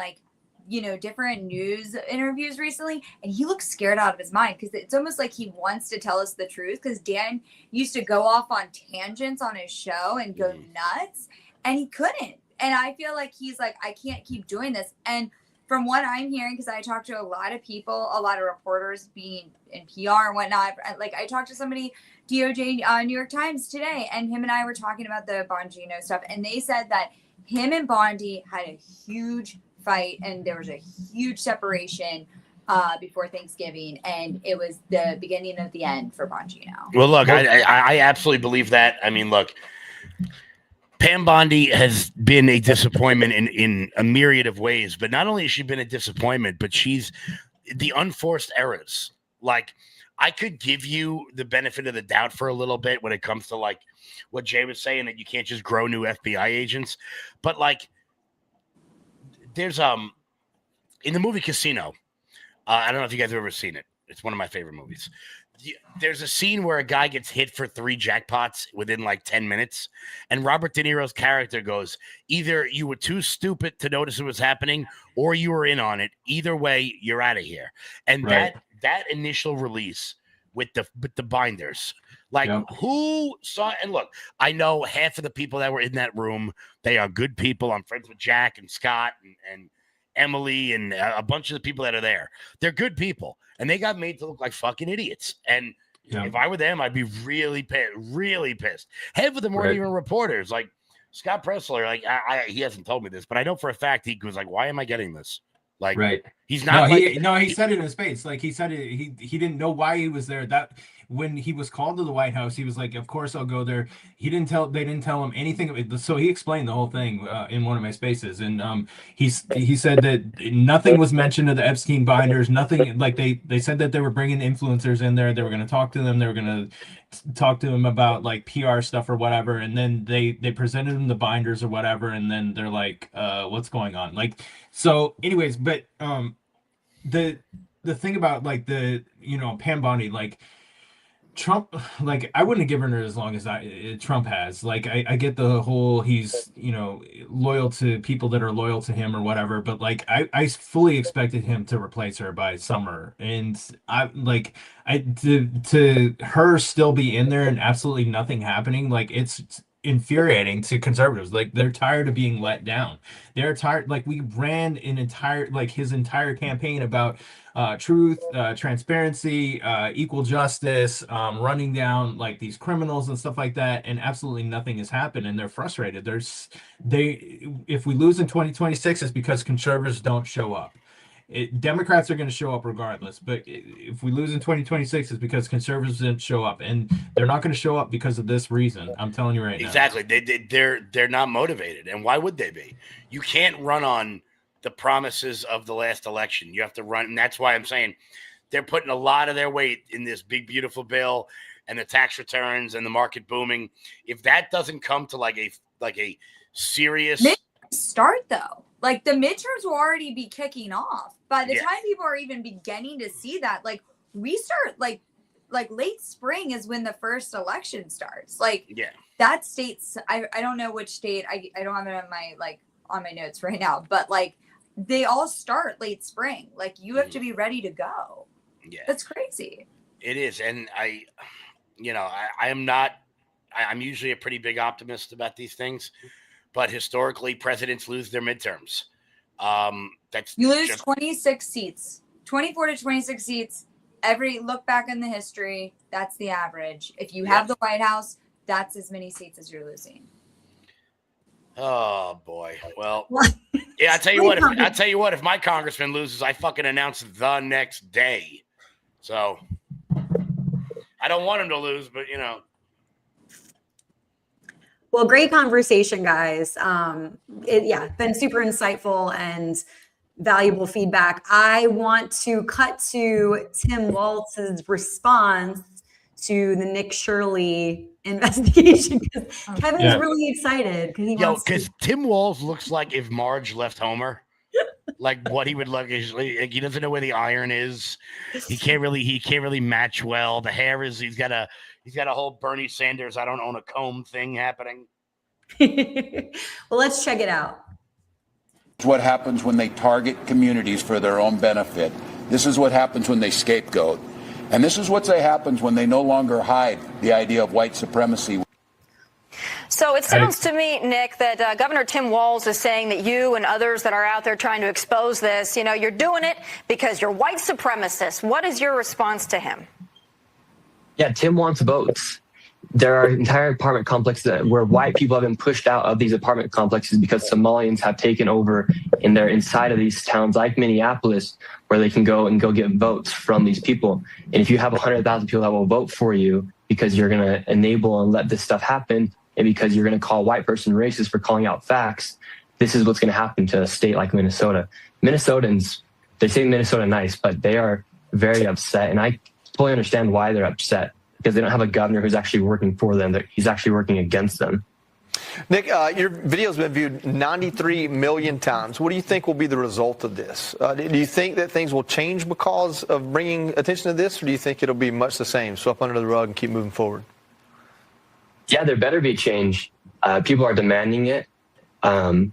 different news interviews recently, and he looks scared out of his mind, because it's almost like he wants to tell us the truth, because Dan used to go off on tangents on his show and go nuts, and he couldn't. And I feel like he's like, I can't keep doing this. And from what I'm hearing, because I talked to a lot of people, a lot of reporters being in PR and whatnot, like I talked to somebody, DOJ, New York Times today, and him and I were talking about the Bongino stuff, and they said that him and Bondi had a huge fight, and there was a huge separation before Thanksgiving, and it was the beginning of the end for Bongino. Well, look, I absolutely believe that. I mean, look, Pam Bondi has been a disappointment in a myriad of ways, but not only has she been a disappointment, but she's the unforced errors. Like, I could give you the benefit of the doubt for a little bit when it comes to like what Jay was saying, that you can't just grow new FBI agents. But like, there's in the movie Casino, I don't know if you guys have ever seen it. It's one of my favorite movies. There's a scene where a guy gets hit for 3 jackpots within like 10 minutes. And Robert De Niro's character goes, either you were too stupid to notice it was happening or you were in on it. Either way, you're out of here. And that initial release with the binders, like who saw, and look, I know half of the people that were in that room, they are good people. I'm friends with Jack and Scott and Emily and a bunch of the people that are there. They're good people, and they got made to look like fucking idiots. And if I were them, I'd be really pissed. Half of them weren't even reporters. Like Scott Pressler, like he hasn't told me this, but I know for a fact he was like, "Why am I getting this?" Like, he's not. He said it in his face. Like he said it. He didn't know why he was there. That when he was called to the White House, he was like, "Of course I'll go there." They didn't tell him anything. So he explained the whole thing in one of my spaces, and he said that nothing was mentioned of the Epstein binders. Nothing, like they said that they were bringing influencers in there. They were going to talk to them. They were going to talk to them about like PR stuff or whatever. And then they presented them the binders or whatever. And then they're like, "What's going on?" Like, so, anyways, but the thing about like the Pam Bondi, like Trump, like I wouldn't have given her as long as Trump has. Like I get the whole he's loyal to people that are loyal to him or whatever, but like I fully expected him to replace her by summer, and to her still be in there and absolutely nothing happening, like it's infuriating to conservatives. Like they're tired of being let down. They're tired. Like we ran his entire campaign about truth, transparency, equal justice, running down like these criminals and stuff like that, and absolutely nothing has happened, and they're frustrated. If we lose in 2026, it's because conservatives don't show up. Democrats are going to show up regardless, but if we lose in 2026, it's because conservatives didn't show up, and they're not going to show up because of this reason. I'm telling you right now. Exactly. They're not motivated, and why would they be? You can't run on the promises of the last election. You have to run, and that's why I'm saying they're putting a lot of their weight in this big, beautiful bill and the tax returns and the market booming. If that doesn't come to like a serious start, though, like the midterms will already be kicking off by the time people are even beginning to see that. Like we start like late spring is when the first election starts. Like that state's I don't know which state. I don't have it on my notes right now, but like they all start late spring. Like you have to be ready to go. Yeah, that's crazy. It is, and I'm usually a pretty big optimist about these things, but historically presidents lose their midterms. You lose 26 seats, 24 to 26 seats. Look back in the history, that's the average. If you have the White House, that's as many seats as you're losing. Oh boy. Well, yeah, I tell you what, if my congressman loses, I fucking announce the next day. So I don't want him to lose, but Well, great conversation, guys. Been super insightful and valuable feedback. I want to cut to Tim Walz's response to the Nick Shirley investigation, because Kevin's really excited because Tim Walz looks like if Marge left Homer. Like what he would look is like, he doesn't know where the iron is. He can't really match well. The hair is he's got a whole Bernie Sanders I don't own a comb thing happening. Well, let's check it out. What happens when they target communities for their own benefit. This is what happens when they scapegoat. And this is what happens when they no longer hide the idea of white supremacy. So it sounds to me, Nick, that Governor Tim Walz is saying that you and others that are out there trying to expose this, you're doing it because you're white supremacists. What is your response to him? Yeah, Tim wants votes. There are entire apartment complexes where white people have been pushed out of these apartment complexes because Somalians have taken over, and they're inside of these towns like Minneapolis where they can go get votes from these people. And if you have 100,000 people that will vote for you because you're going to enable and let this stuff happen, and because you're going to call a white person racist for calling out facts, this is what's going to happen to a state like Minnesota. Minnesotans, they say Minnesota nice, but they are very upset. And I totally understand why they're upset, because they don't have a governor who's actually working for them, that he's actually working against them. Nick, your video's been viewed 93 million times. What do you think will be the result of this? Do you think that things will change because of bringing attention to this, or do you think it'll be much the same, swept under the rug and keep moving forward? Yeah, there better be change. People are demanding it. The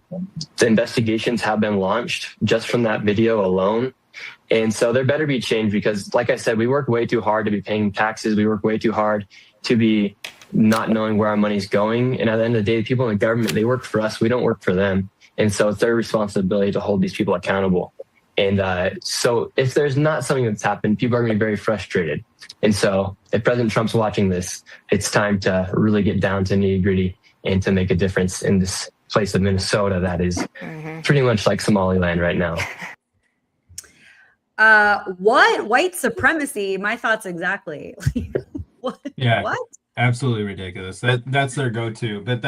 investigations have been launched just from that video alone. And so there better be change because, like I said, we work way too hard to be paying taxes. We work way too hard to be not knowing where our money's going. And at the end of the day, the people in the government, they work for us. We don't work for them. And so it's their responsibility to hold these people accountable. And so if there's not something that's happened, people are going to be very frustrated. And so if President Trump's watching this, it's time to really get down to nitty gritty and to make a difference in this place of Minnesota that is pretty much like Somaliland right now. What? White supremacy? My thoughts exactly. What? Yeah. What? Absolutely ridiculous. That's their go-to. But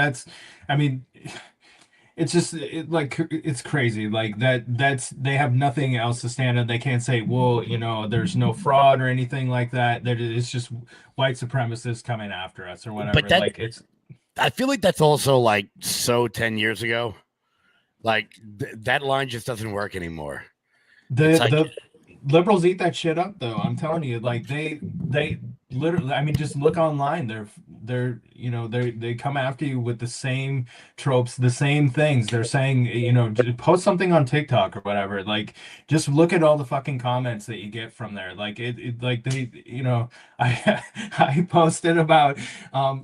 I mean, it's just it's crazy. Like they have nothing else to stand on. They can't say, well, there's no fraud or anything like that. That it's just white supremacists coming after us or whatever. But I feel like that's also like so 10 years ago. Like that line just doesn't work anymore. The liberals eat that shit up, though. I'm telling you, like they literally. I mean, just look online. They come after you with the same tropes, the same things. They're saying, post something on TikTok or whatever. Like, just look at all the fucking comments that you get from there. Like I posted about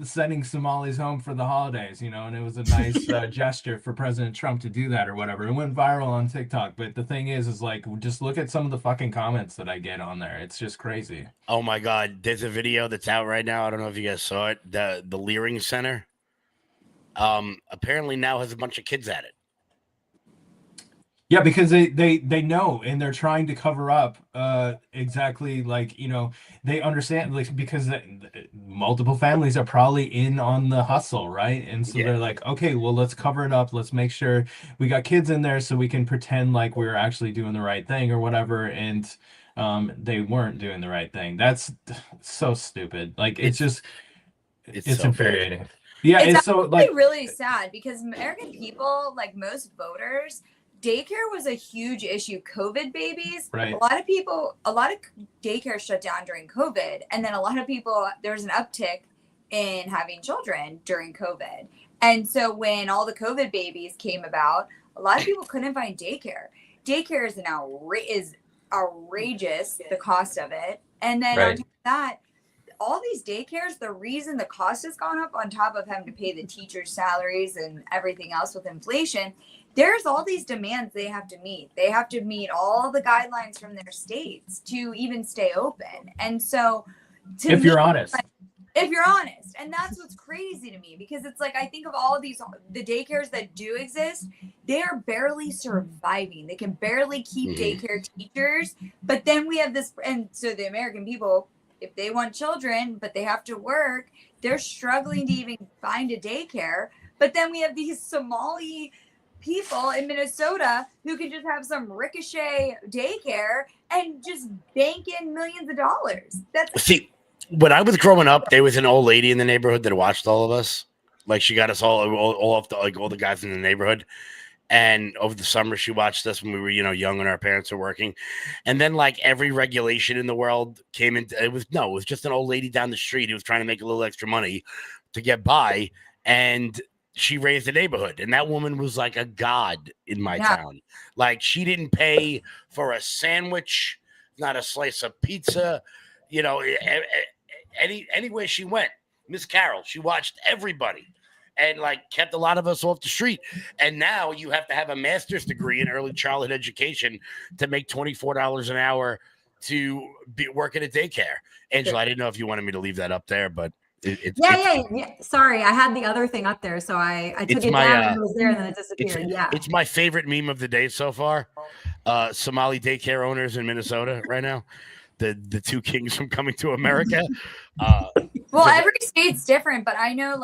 sending Somalis home for the holidays, and it was a nice gesture for President Trump to do that or whatever. It went viral on TikTok. But the thing is like, just look at some of the fucking comments that I get on there. It's just crazy. Oh my God. There's a video that's out right now. I don't know if you guys saw it. The Leering Center apparently now has a bunch of kids at it. Yeah, because they know, and they're trying to cover up exactly they understand, like, because multiple families are probably in on the hustle, right? And so they're like, okay, well, let's cover it up. Let's make sure we got kids in there so we can pretend like we're actually doing the right thing or whatever. And they weren't doing the right thing. That's so stupid. Like, it's so infuriating. Bad. Yeah, it's so really sad because American people, like most voters, daycare was a huge issue. COVID babies, right. A lot of daycare shut down during COVID. And then a lot of people, there was an uptick in having children during COVID. And so when all the COVID babies came about, a lot of people couldn't find daycare. Daycare is outrageous, the cost of it. And then on top of that, all these daycares, the reason the cost has gone up on top of having to pay the teachers' salaries and everything else with inflation, there's all these demands they have to meet. They have to meet all the guidelines from their states to even stay open. And so if you're honest, and that's what's crazy to me, because it's like, I think of all of the daycares that do exist, they are barely surviving. They can barely keep daycare teachers. But then we have this, and so the American people, if they want children, but they have to work, they're struggling to even find a daycare. But then we have these Somali people in Minnesota who can just have some ricochet daycare and just bank in millions of dollars. See, when I was growing up, there was an old lady in the neighborhood that watched all of us. Like, she got us all up to, like, all the guys in the neighborhood. And over the summer, she watched us when we were, young and our parents were working. And then, like, every regulation in the world came in. It was just an old lady down the street who was trying to make a little extra money to get by. And she raised the neighborhood. And that woman was like a god in my town. Like, she didn't pay for a sandwich, not a slice of pizza, anywhere she went. Miss Carol, she watched everybody. And, like, kept a lot of us off the street. And now you have to have a master's degree in early childhood education to make $24 an hour to work at a daycare. Angela, I didn't know if you wanted me to leave that up there, but yeah. Sorry, I had the other thing up there, so I took it down and it was there, and then it disappeared. It's my favorite meme of the day so far. Somali daycare owners in Minnesota right now. The two kings from Coming to America. Well, every state's different, but I know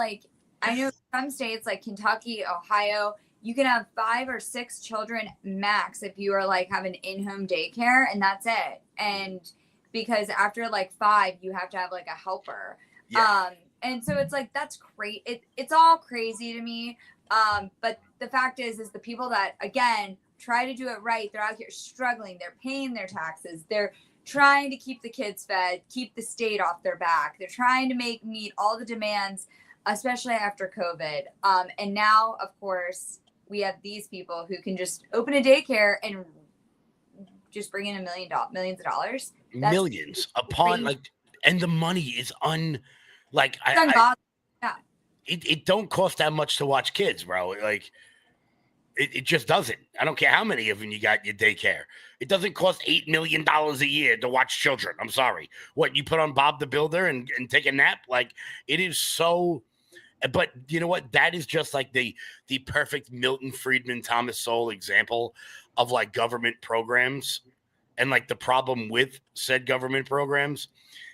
some states like Kentucky, Ohio, you can have 5 or 6 children max if you are like have an in-home daycare, and that's it. And because after like 5, you have to have like a helper. Yeah. And so it's like, that's great. It's all crazy to me. But the fact is the people that, again, try to do it right, they're out here struggling. They're paying their taxes. They're trying to keep the kids fed, keep the state off their back. They're trying to meet all the demands, especially after COVID. And now, of course, we have these people who can just open a daycare and just bring in millions of dollars. That's Millions upon crazy. and the money is Yeah. It don't cost that much to watch kids, bro. Like it just doesn't. I don't care how many of them you got in your daycare. It doesn't cost $8 million a year to watch children. I'm sorry. What, you put on Bob the Builder and take a nap? Like, it is so. But you know what? That is just like the perfect Milton Friedman, Thomas Sowell example of like government programs, and like the problem with said government programs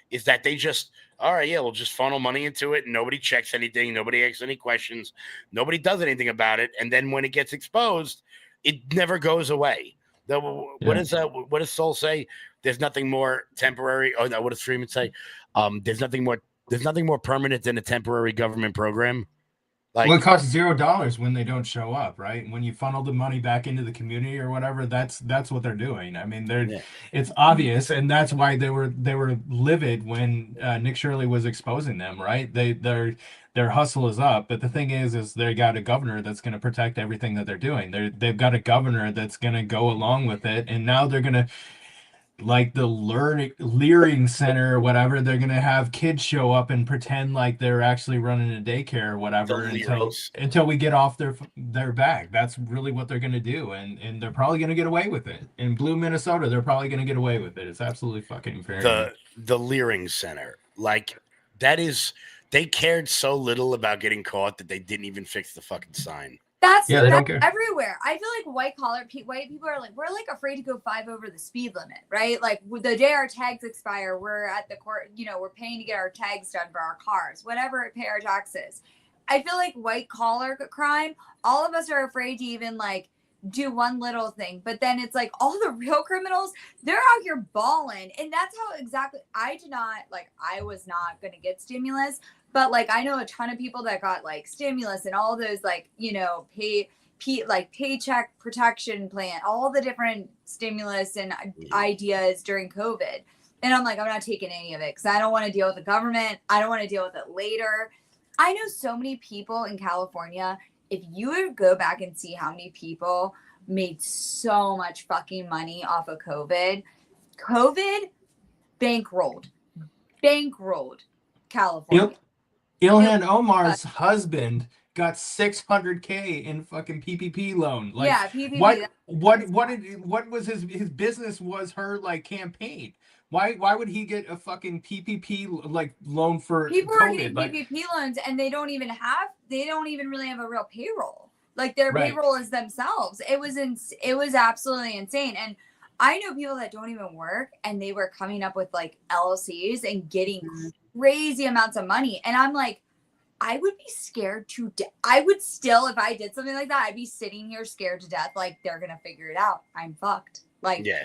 is that they just, all right, yeah, we'll just funnel money into it and nobody checks anything, nobody asks any questions, nobody does anything about it, and then when it gets exposed, it never goes away. What does Sowell say? There's nothing more temporary. Oh no, what does Freeman say? There's nothing more permanent than a temporary government program. Like, well, it costs $0 when they don't show up, right? When you funnel the money back into the community or whatever, that's what they're doing. I mean, it's obvious, and that's why they were livid when Nick Shirley was exposing them, right? Their hustle is up, but the thing is they got a governor that's going to protect everything that they're doing. They've got a governor that's going to go along with it, and now they're going to, like the Leering Center or whatever, they're gonna have kids show up and pretend like they're actually running a daycare or whatever until we get off their back. That's really what they're gonna do, and they're probably gonna get away with it. In Blue, Minnesota, they're probably gonna get away with it. It's absolutely fucking fair. The Leering Center, like, that is, they cared so little about getting caught that they didn't even fix the fucking sign. That's don't care. everywhere. I feel like white people are like, we're like afraid to go 5 over the speed limit, right? Like the day our tags expire, we're at the court, we're paying to get our tags done for our cars, whatever, pay our taxes. I feel like white collar crime, all of us are afraid to even like do one little thing, but then it's like all the real criminals, they're out here balling. And that's how exactly, I was not going to get stimulus. But like, I know a ton of people that got like stimulus and all those like, paycheck protection plan, all the different stimulus and ideas during COVID. And I'm like, I'm not taking any of it because I don't want to deal with the government. I don't want to deal with it later. I know so many people in California. If you would go back and see how many people made so much fucking money off of COVID bankrolled California. Ilhan Omar's husband got $600K in fucking PPP loan. Like, yeah, PPP. What was his business was her like campaign? Why would he get a fucking PPP like loan for people COVID? Are getting PPP loans and they don't even really have a real payroll. Like their payroll is themselves. It was absolutely insane. And I know people that don't even work and they were coming up with like LLCs and getting crazy amounts of money. And I'm like, I would be scared to death. I would still, if I did something like that, I'd be sitting here scared to death. Like they're going to figure it out. I'm fucked. Like, yeah.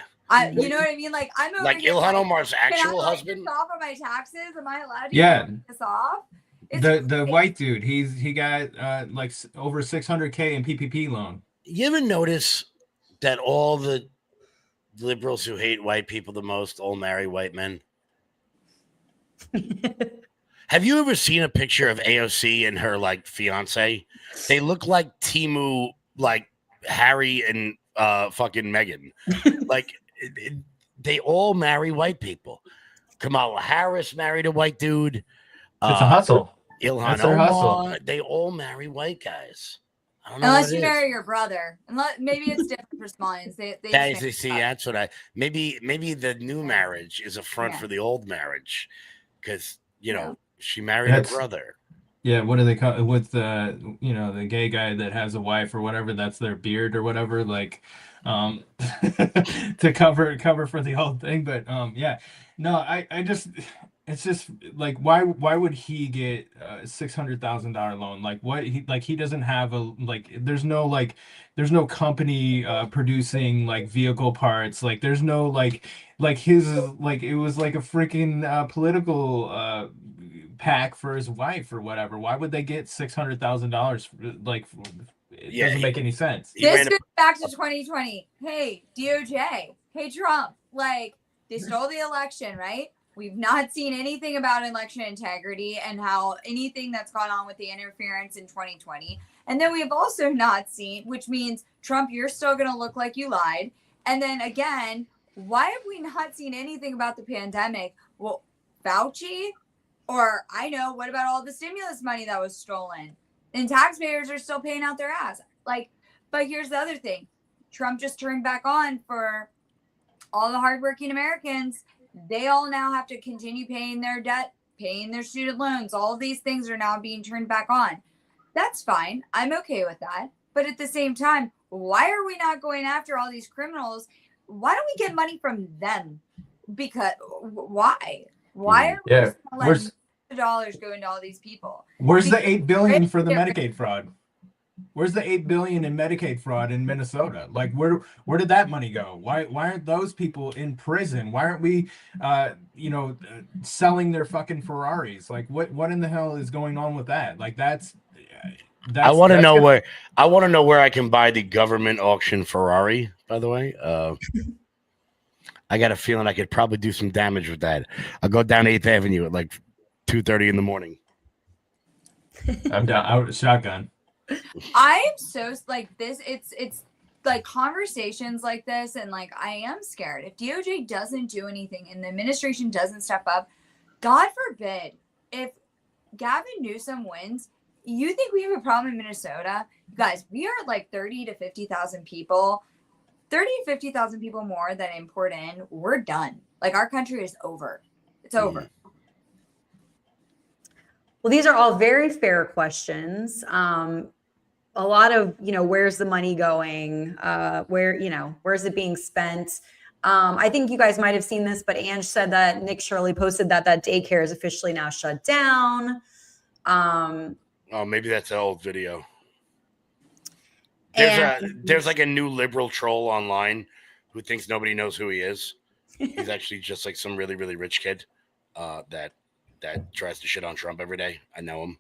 You know what I mean? Like I'm over like here, Ilhan Omar's actual husband. Off of my taxes? Am I allowed to get this off? The white dude, he got like over $600K in PPP loan. You ever notice that all the liberals who hate white people the most all marry white men? Have you ever seen a picture of AOC and her like fiance? They look like Timu, like Harry and fucking Meghan. Like they all marry white people. Kamala Harris married a white dude. It's a hustle. Ilhan Omar. They all marry white guys. I don't know. Unless you marry your brother. Maybe it's different for Smallings. That's what maybe the new marriage is a front for the old marriage, because she married her brother. Yeah, what do they call it with the gay guy that has a wife or whatever? That's their beard or whatever, like to cover for the whole thing. But yeah, no, I just it's just like why would he get a $600,000 loan? Like what he doesn't have a there's no company producing like vehicle parts. Like there's no like his like it was like a freaking political pack for his wife or whatever. Why would they get $600,000? Like it doesn't make any sense. This goes back to 2020. Hey, DOJ. Hey, Trump. Like, they stole the election, right? We've not seen anything about election integrity and how anything that's gone on with the interference in 2020. And then we've also not seen, which means, Trump, you're still going to look like you lied. And then again, why have we not seen anything about the pandemic? Well, Fauci, or I know, what about all the stimulus money that was stolen? And taxpayers are still paying out their ass. Like, but here's the other thing. Trump just turned back on for all the hardworking Americans. They all now have to continue paying their debt, paying their student loans. All of these things are now being turned back on. That's fine. I'm okay with that. But at the same time, why are we not going after all these criminals? Why don't we get money from them? Because why? Why are we letting dollars go into all these people? Where's the $8 billion for the Medicaid fraud? Where's the $8 billion in Medicaid fraud in Minnesota? Like where did that money go? Why aren't those people in prison? Why aren't we selling their fucking Ferraris? Like what in the hell is going on with that? Like that's I want to know where I can buy the government auction Ferrari, by the way. I got a feeling I could probably do some damage with that. I'll go down 8th Avenue at like 2:30 in the morning. I'm down out with shotgun. I am so like this. It's like conversations like this, and like I am scared if DOJ doesn't do anything and the administration doesn't step up. God forbid if Gavin Newsom wins. You think we have a problem in Minnesota, guys? We are like 30 to 50,000 people, 30 to 50,000 people more than import in. We're done. Like our country is over. It's over. Well, these are all very fair questions. A lot of, where's the money going? Where's it being spent? I think you guys might have seen this, but Ange said that Nick Shirley posted that daycare is officially now shut down. Oh, maybe that's an old video. There's like a new liberal troll online who thinks nobody knows who he is. He's actually just like some really, really rich kid that tries to shit on Trump every day. I know him.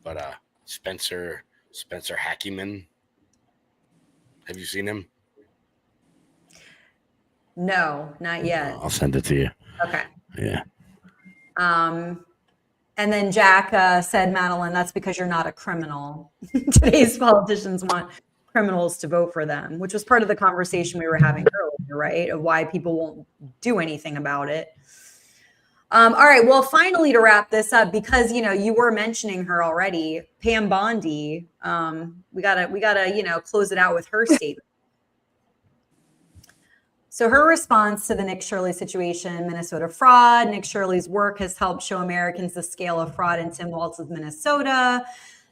But Spencer Hackyman. Have you seen him? No, not yet. I'll send it to you. Okay. Yeah. And then Jack said, Madeline, that's because you're not a criminal. Today's politicians want criminals to vote for them, which was part of the conversation we were having earlier, right? Of why people won't do anything about it. All right. Well, finally, to wrap this up, because, you were mentioning her already, Pam Bondi, we gotta, close it out with her statement. So her response to the Nick Shirley situation, Minnesota fraud. Nick Shirley's work has helped show Americans the scale of fraud in Tim Walz's Minnesota.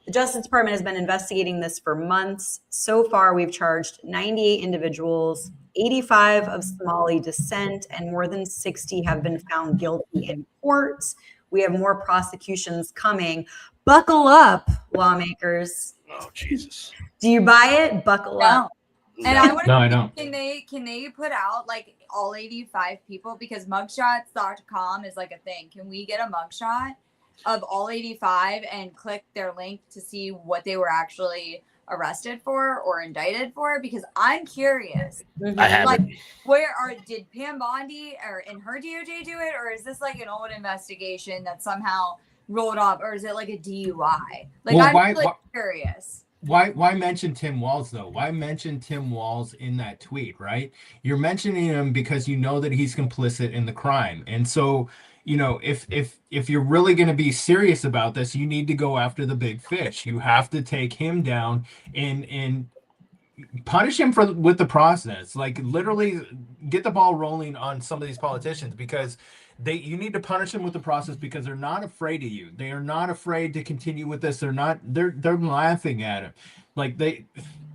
The Justice Department has been investigating this for months. So far, we've charged 98 individuals, 85 of Somali descent, and more than 60 have been found guilty in court. We have more prosecutions coming. Buckle up, lawmakers. Oh, Jesus. Do you buy it? Buckle up. And I want to I don't. Can they put out like all 85 people, because mugshots.com is like a thing. Can we get a mugshot of all 85 and click their link to see what they were actually arrested for or indicted for? Because I'm curious. I have like it. Did Pam Bondi and her DOJ do it, or is this like an old investigation that somehow rolled off, or is it like a DUI? Like, well, I'm really curious. Why mention Tim Walz though? Why mention Tim Walz in that tweet, right? You're mentioning him because you know that he's complicit in the crime. And so, if you're really going to be serious about this, you need to go after the big fish. You have to take him down and punish him with the process. Like literally get the ball rolling on some of these politicians, because you need to punish them with the process, because they're not afraid of you. They are not afraid to continue with this. They're laughing at him. Like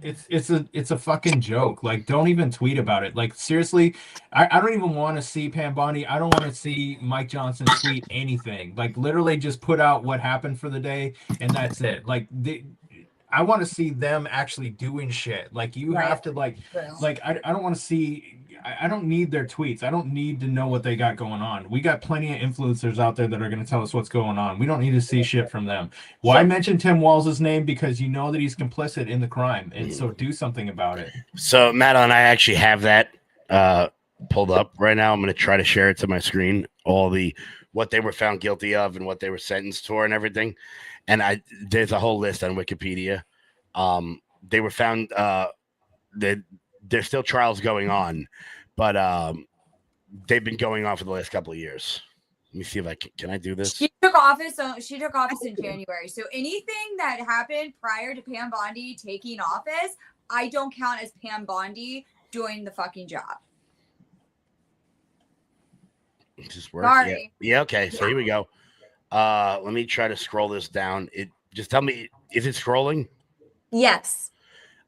it's a fucking joke. Like, don't even tweet about it. Like, seriously, I don't even want to see Pam Bondi. I don't want to see Mike Johnson tweet anything. Like, literally just put out what happened for the day, and that's it. Like, I want to see them actually doing shit. Like, you have to I don't want to see. I don't need their tweets. I don't need to know what they got going on. We got plenty of influencers out there that are going to tell us what's going on. We don't need to see shit from them. Why mention Tim Walz' name? Because you know that he's complicit in the crime, and so do something about it. So, Madeline, I actually have that pulled up right now. I'm going to try to share it to my screen. What they were found guilty of and what they were sentenced for and everything. And there's a whole list on Wikipedia. They were found there's still trials going on, but they've been going on for the last couple of years. Let me see if I can I do this? She took office in January. So anything that happened prior to Pam Bondi taking office, I don't count as Pam Bondi doing the fucking job. Just work. Sorry. Yeah. Okay. So here we go. Let me try to scroll this down. Just tell me, is it scrolling? Yes.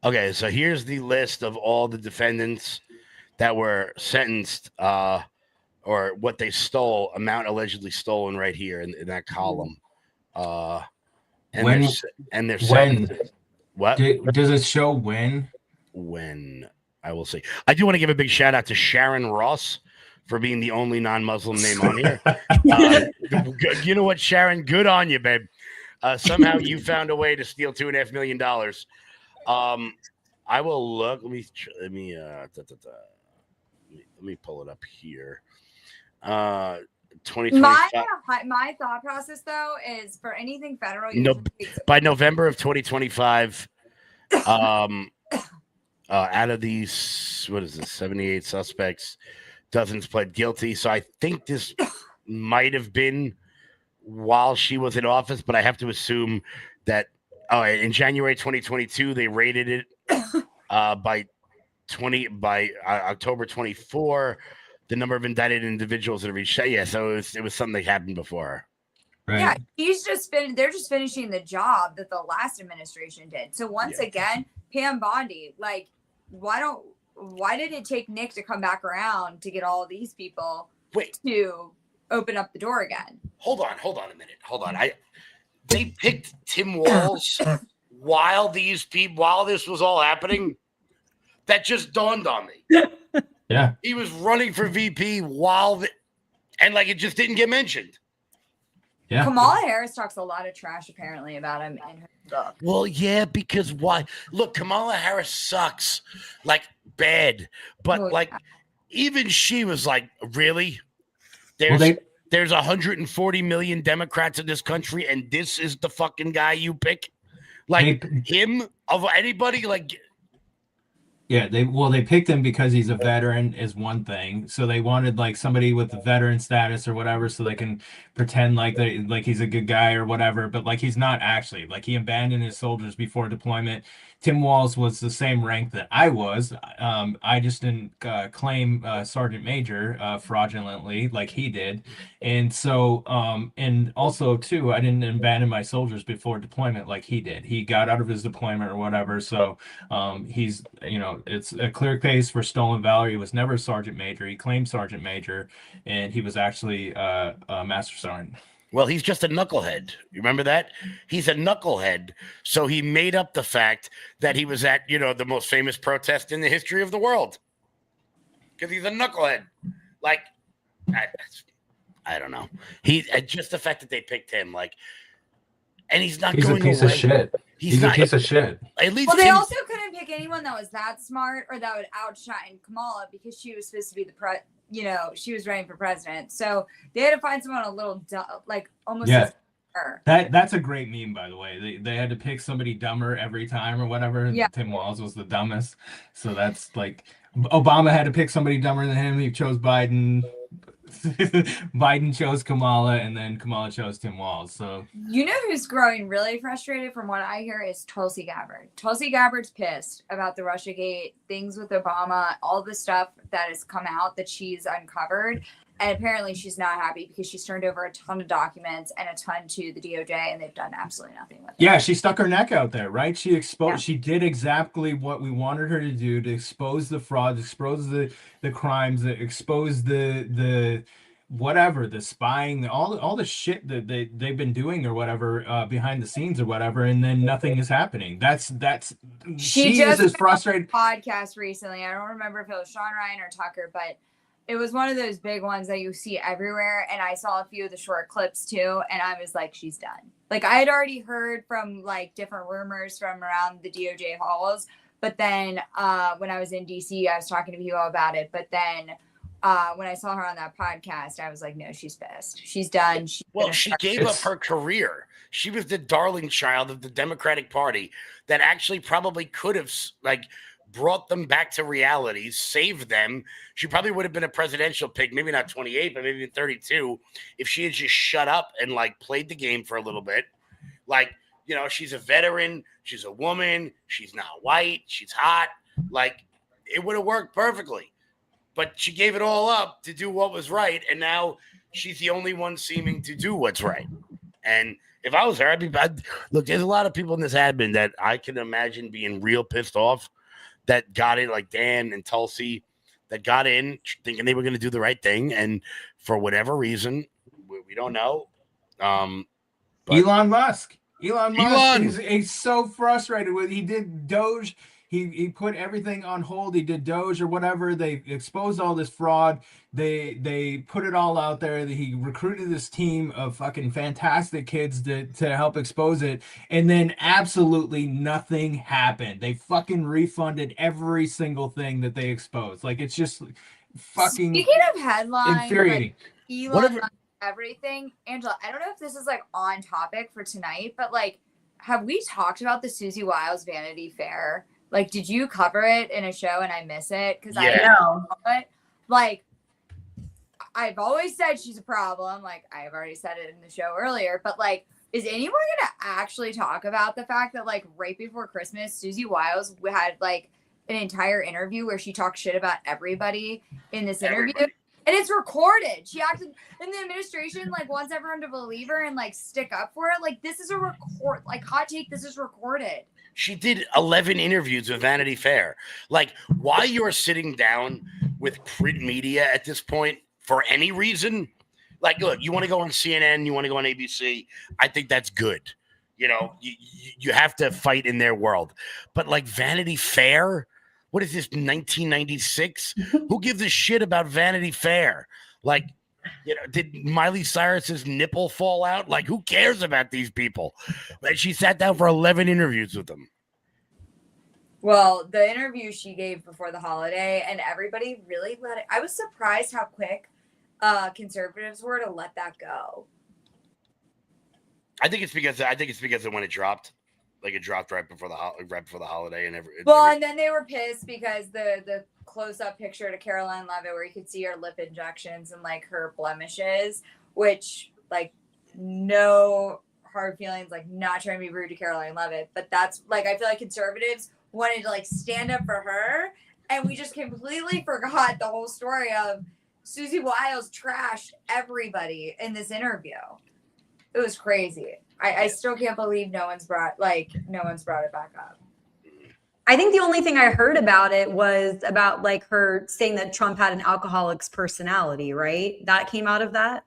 Okay, so here's the list of all the defendants that were sentenced, or what they stole, amount allegedly stolen, right here in that column. And they're sentenced. What? Does it show when? When, I will see. I do want to give a big shout out to Sharon Ross for being the only non-Muslim name on here. You know what, Sharon? Good on you, babe. Somehow you found a way to steal $2.5 million. I will look. Let me pull it up here. 2025. My thought process though is for anything federal. By November of 2025, out of these, what is this, 78 suspects, dozens pled guilty. So I think this might have been while she was in office, but I have to assume that in January 2022 they raided it. By October 24, the number of indicted individuals that reached. Yeah, so it was something that happened before. Right. Yeah, they're just finishing the job that the last administration did. So once again, Pam Bondi, like, why did it take Nick to come back around to get all of these people to open up the door again? Hold on a minute. Hold on. They picked Tim Walz while this was all happening. That just dawned on me. Yeah. He was running for VP and it just didn't get mentioned. Yeah. Kamala Harris talks a lot of trash apparently about him in her book. Well, yeah, because why? Look, Kamala Harris sucks, like bad, but even she was like, really? There's 140 million Democrats in this country, and this is the fucking guy you pick? Like him of anybody? Like, yeah, they picked him because he's a veteran is one thing. So they wanted like somebody with the veteran status or whatever, so they can pretend like he's a good guy or whatever. But like he's not actually. Like he abandoned his soldiers before deployment. Tim Walz was the same rank that I was. I just didn't claim sergeant major fraudulently like he did. And so, and also too, I didn't abandon my soldiers before deployment like he did. He got out of his deployment or whatever. So he's, it's a clear case for stolen valor. He was never sergeant major. He claimed sergeant major, and he was actually a master sergeant. Well, he's just a knucklehead. You remember that? He's a knucklehead. So he made up the fact that he was at, the most famous protest in the history of the world. Because he's a knucklehead. Like, I don't know. Just the fact that they picked him, and he's not going away. He's a piece of shit. He's a piece of shit. At least they also couldn't pick anyone that was that smart or that would outshine Kamala because she was supposed to be she was running for president. So they had to find someone a little almost as her. That's a great meme, by the way. They had to pick somebody dumber every time or whatever. Yeah. Tim Walz was the dumbest. So that's like Obama had to pick somebody dumber than him. He chose Biden. Biden chose Kamala, and then Kamala chose Tim Walz. So who's growing really frustrated from what I hear is Tulsi Gabbard. Tulsi Gabbard's pissed about the Russiagate things with Obama, all the stuff that has come out that she's uncovered. And apparently she's not happy because she's turned over a ton of documents and a ton to the DOJ, and they've done absolutely nothing with it. Yeah, she stuck her neck out there, right? She did exactly what we wanted her to do, to expose the fraud, expose the crimes, expose the whatever, the spying, all the shit that they've been doing or whatever behind the scenes or whatever, and then nothing is happening. That's She is just as frustrated. Podcast recently. I don't remember if it was Sean Ryan or Tucker, but it was one of those big ones that you see everywhere. And I saw a few of the short clips too, and I was like, she's done. Like, I had already heard from like different rumors from around the DOJ halls, but then when I was in DC, I was talking to people about it. But then when I saw her on that podcast, I was like, no, she's pissed. She's done. She gave up her career. She was the darling child of the Democratic Party that actually probably could have like brought them back to reality, saved them. She probably would have been a presidential pick, maybe not 28, but maybe 32, if she had just shut up and like played the game for a little bit. Like, you know, she's a veteran, she's a woman, she's not white, she's hot. Like, it would have worked perfectly. But she gave it all up to do what was right, and now she's the only one seeming to do what's right. And if I was her, I'd be bad. Look, there's a lot of people in this admin that I can imagine being real pissed off that got in, like Dan and Tulsi, that got in thinking they were going to do the right thing, and for whatever reason, we don't know. Elon Musk. He's so frustrated with. He did Doge. He put everything on hold. He did Doge or whatever. They exposed all this fraud. They put it all out there. He recruited this team of fucking fantastic kids to help expose it. And then absolutely nothing happened. They fucking refunded every single thing that they exposed. Like, it's just fucking Speaking of headlines, infuriating. Like Elon Musk, everything. Angela, I don't know if this is like on topic for tonight, but like, have we talked about the Susie Wiles Vanity Fair? Like, did you cover it in a show and I miss it? Because I know it. Like, I've always said she's a problem. Like, I've already said it in the show earlier. But, like, is anyone going to actually talk about the fact that, like, right before Christmas, Susie Wiles had, like, an entire interview where she talked shit about everybody in this interview? And it's recorded. She acted in the administration, like, wants everyone to believe her and, like, stick up for it. Like, this is a record. Like, hot take, this is recorded. She did 11 interviews with Vanity Fair. Like, why you're sitting down with print media at this point for any reason? Like, look, you want to go on CNN, you want to go on ABC. I think that's good. You know, you have to fight in their world. But like Vanity Fair, what is this, 1996? Who gives a shit about Vanity Fair? Like, you know, did Miley Cyrus's nipple fall out? Like, who cares about these people? Like, she sat down for 11 interviews with them. Well, the interview she gave before the holiday, and everybody really let it. I was surprised how quick conservatives were to let that go. I think it's because of when it dropped. Like, it dropped right before the holiday, and and then they were pissed because the close-up picture to Caroline Leavitt where you could see her lip injections and like her blemishes, which, like, no hard feelings, like, not trying to be rude to Caroline Leavitt, but that's like, I feel like conservatives wanted to like stand up for her, and we just completely forgot the whole story of Susie Wiles trashed everybody in this interview. It was crazy. I still can't believe no one's brought it back up. I think the only thing I heard about it was about like her saying that Trump had an alcoholic's personality, right? That came out of that.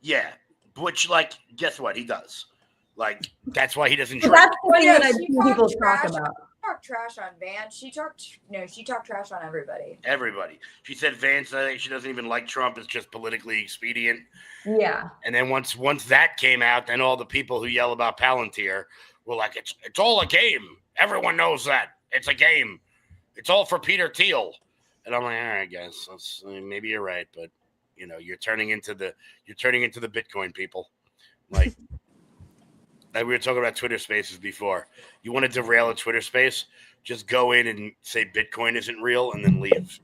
Yeah, which, like, guess what? He does. Like, that's why he doesn't drink. That's the thing that I think people talk about. She talked trash on Vance. She talked trash on everybody. Everybody. She said Vance, I think she doesn't even like Trump. It's just politically expedient. Yeah. And then once that came out, then all the people who yell about Palantir were like, it's all a game. Everyone knows that. It's a game. It's all for Peter Thiel. And I'm like, all right, guys, maybe you're right, but you know, you're turning into the Bitcoin people. Like we were talking about Twitter Spaces before. You want to derail a Twitter Space? Just go in and say Bitcoin isn't real, and then leave.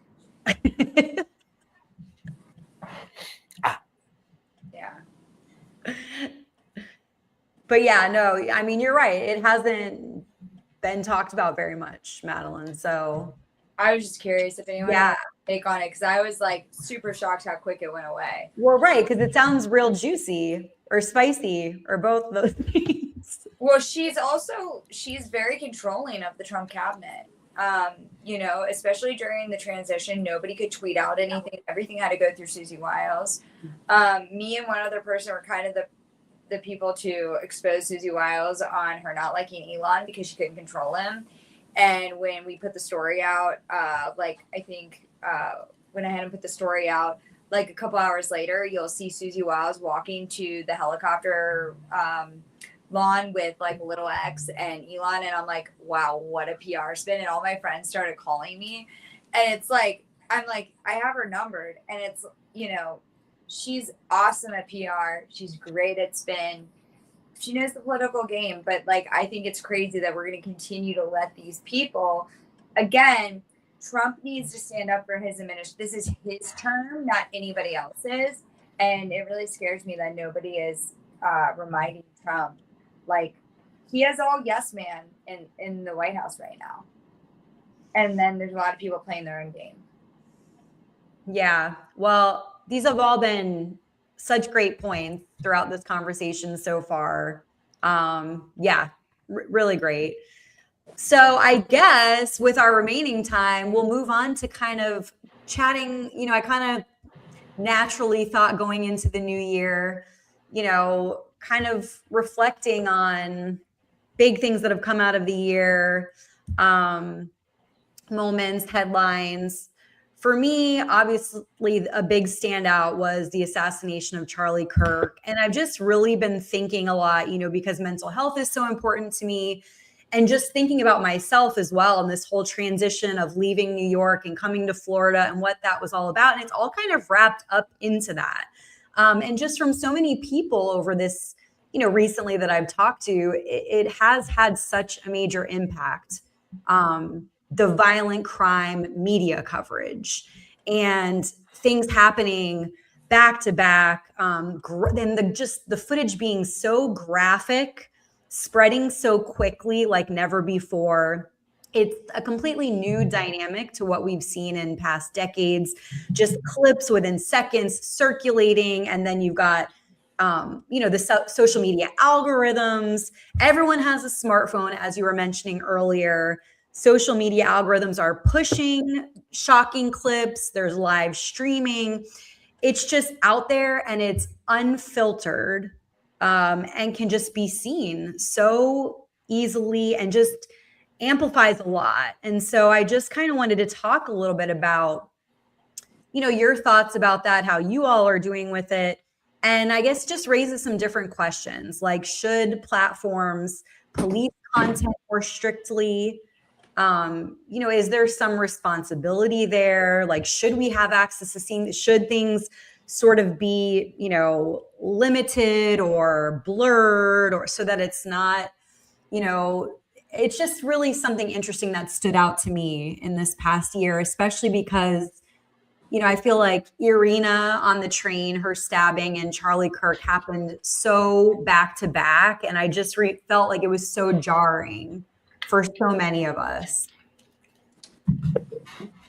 Yeah. But yeah, no, I mean, you're right. It hasn't been talked about very much, Madeline. So I was just curious if anyone. Yeah. take on it because I was like super shocked how quick it went away. Well, right, because it sounds real juicy or spicy or both of those things. Well, she's very controlling of the Trump cabinet. You know, especially during the transition, nobody could tweet out anything. Everything had to go through Susie Wiles. Me and one other person were kind of the people to expose Susie Wiles on her not liking Elon because she couldn't control him. And when we put the story out, when I had him put the story out, like a couple hours later, you'll see Susie Wiles walking to the helicopter lawn with like little X and Elon. And I'm like, wow, what a PR spin. And all my friends started calling me. And it's like, I'm like, I have her numbered. And it's, you know, she's awesome at PR. She's great at spin. She knows the political game. But like, I think it's crazy that we're going to continue to let these people, again, Trump needs to stand up for his administration. This is his term, not anybody else's. And it really scares me that nobody is reminding Trump. Like, he has all yes man in the White House right now. And then there's a lot of people playing their own game. Yeah. Well, these have all been such great points throughout this conversation so far. Really great. So I guess with our remaining time, we'll move on to kind of chatting. You know, I kind of naturally thought going into the new year, you know, kind of reflecting on big things that have come out of the year, moments, headlines. For me, obviously, a big standout was the assassination of Charlie Kirk. And I've just really been thinking a lot, you know, because mental health is so important to me. And just thinking about myself as well, and this whole transition of leaving New York and coming to Florida and what that was all about. And it's all kind of wrapped up into that. And just from so many people over this, you know, recently that I've talked to, it has had such a major impact. The violent crime media coverage and things happening back to back, and the footage being so graphic, spreading so quickly like never before. It's a completely new dynamic to what we've seen in past decades, just clips within seconds circulating. And then you've got, the social media algorithms. Everyone has a smartphone, as you were mentioning earlier. Social media algorithms are pushing shocking clips. There's live streaming. It's just out there and it's unfiltered, and can just be seen so easily and just amplifies a lot. And so I just kind of wanted to talk a little bit about, you know, your thoughts about that, how you all are doing with it. And I guess just raises some different questions, like should platforms police content more strictly? Is there some responsibility there? Like, should we have access to seeing, should things sort of be, you know, limited or blurred, or so that it's not, you know, it's just really something interesting that stood out to me in this past year, especially because, you know, I feel like Irina on the train, her stabbing, and Charlie Kirk happened so back to back. And I just felt like it was so jarring for so many of us.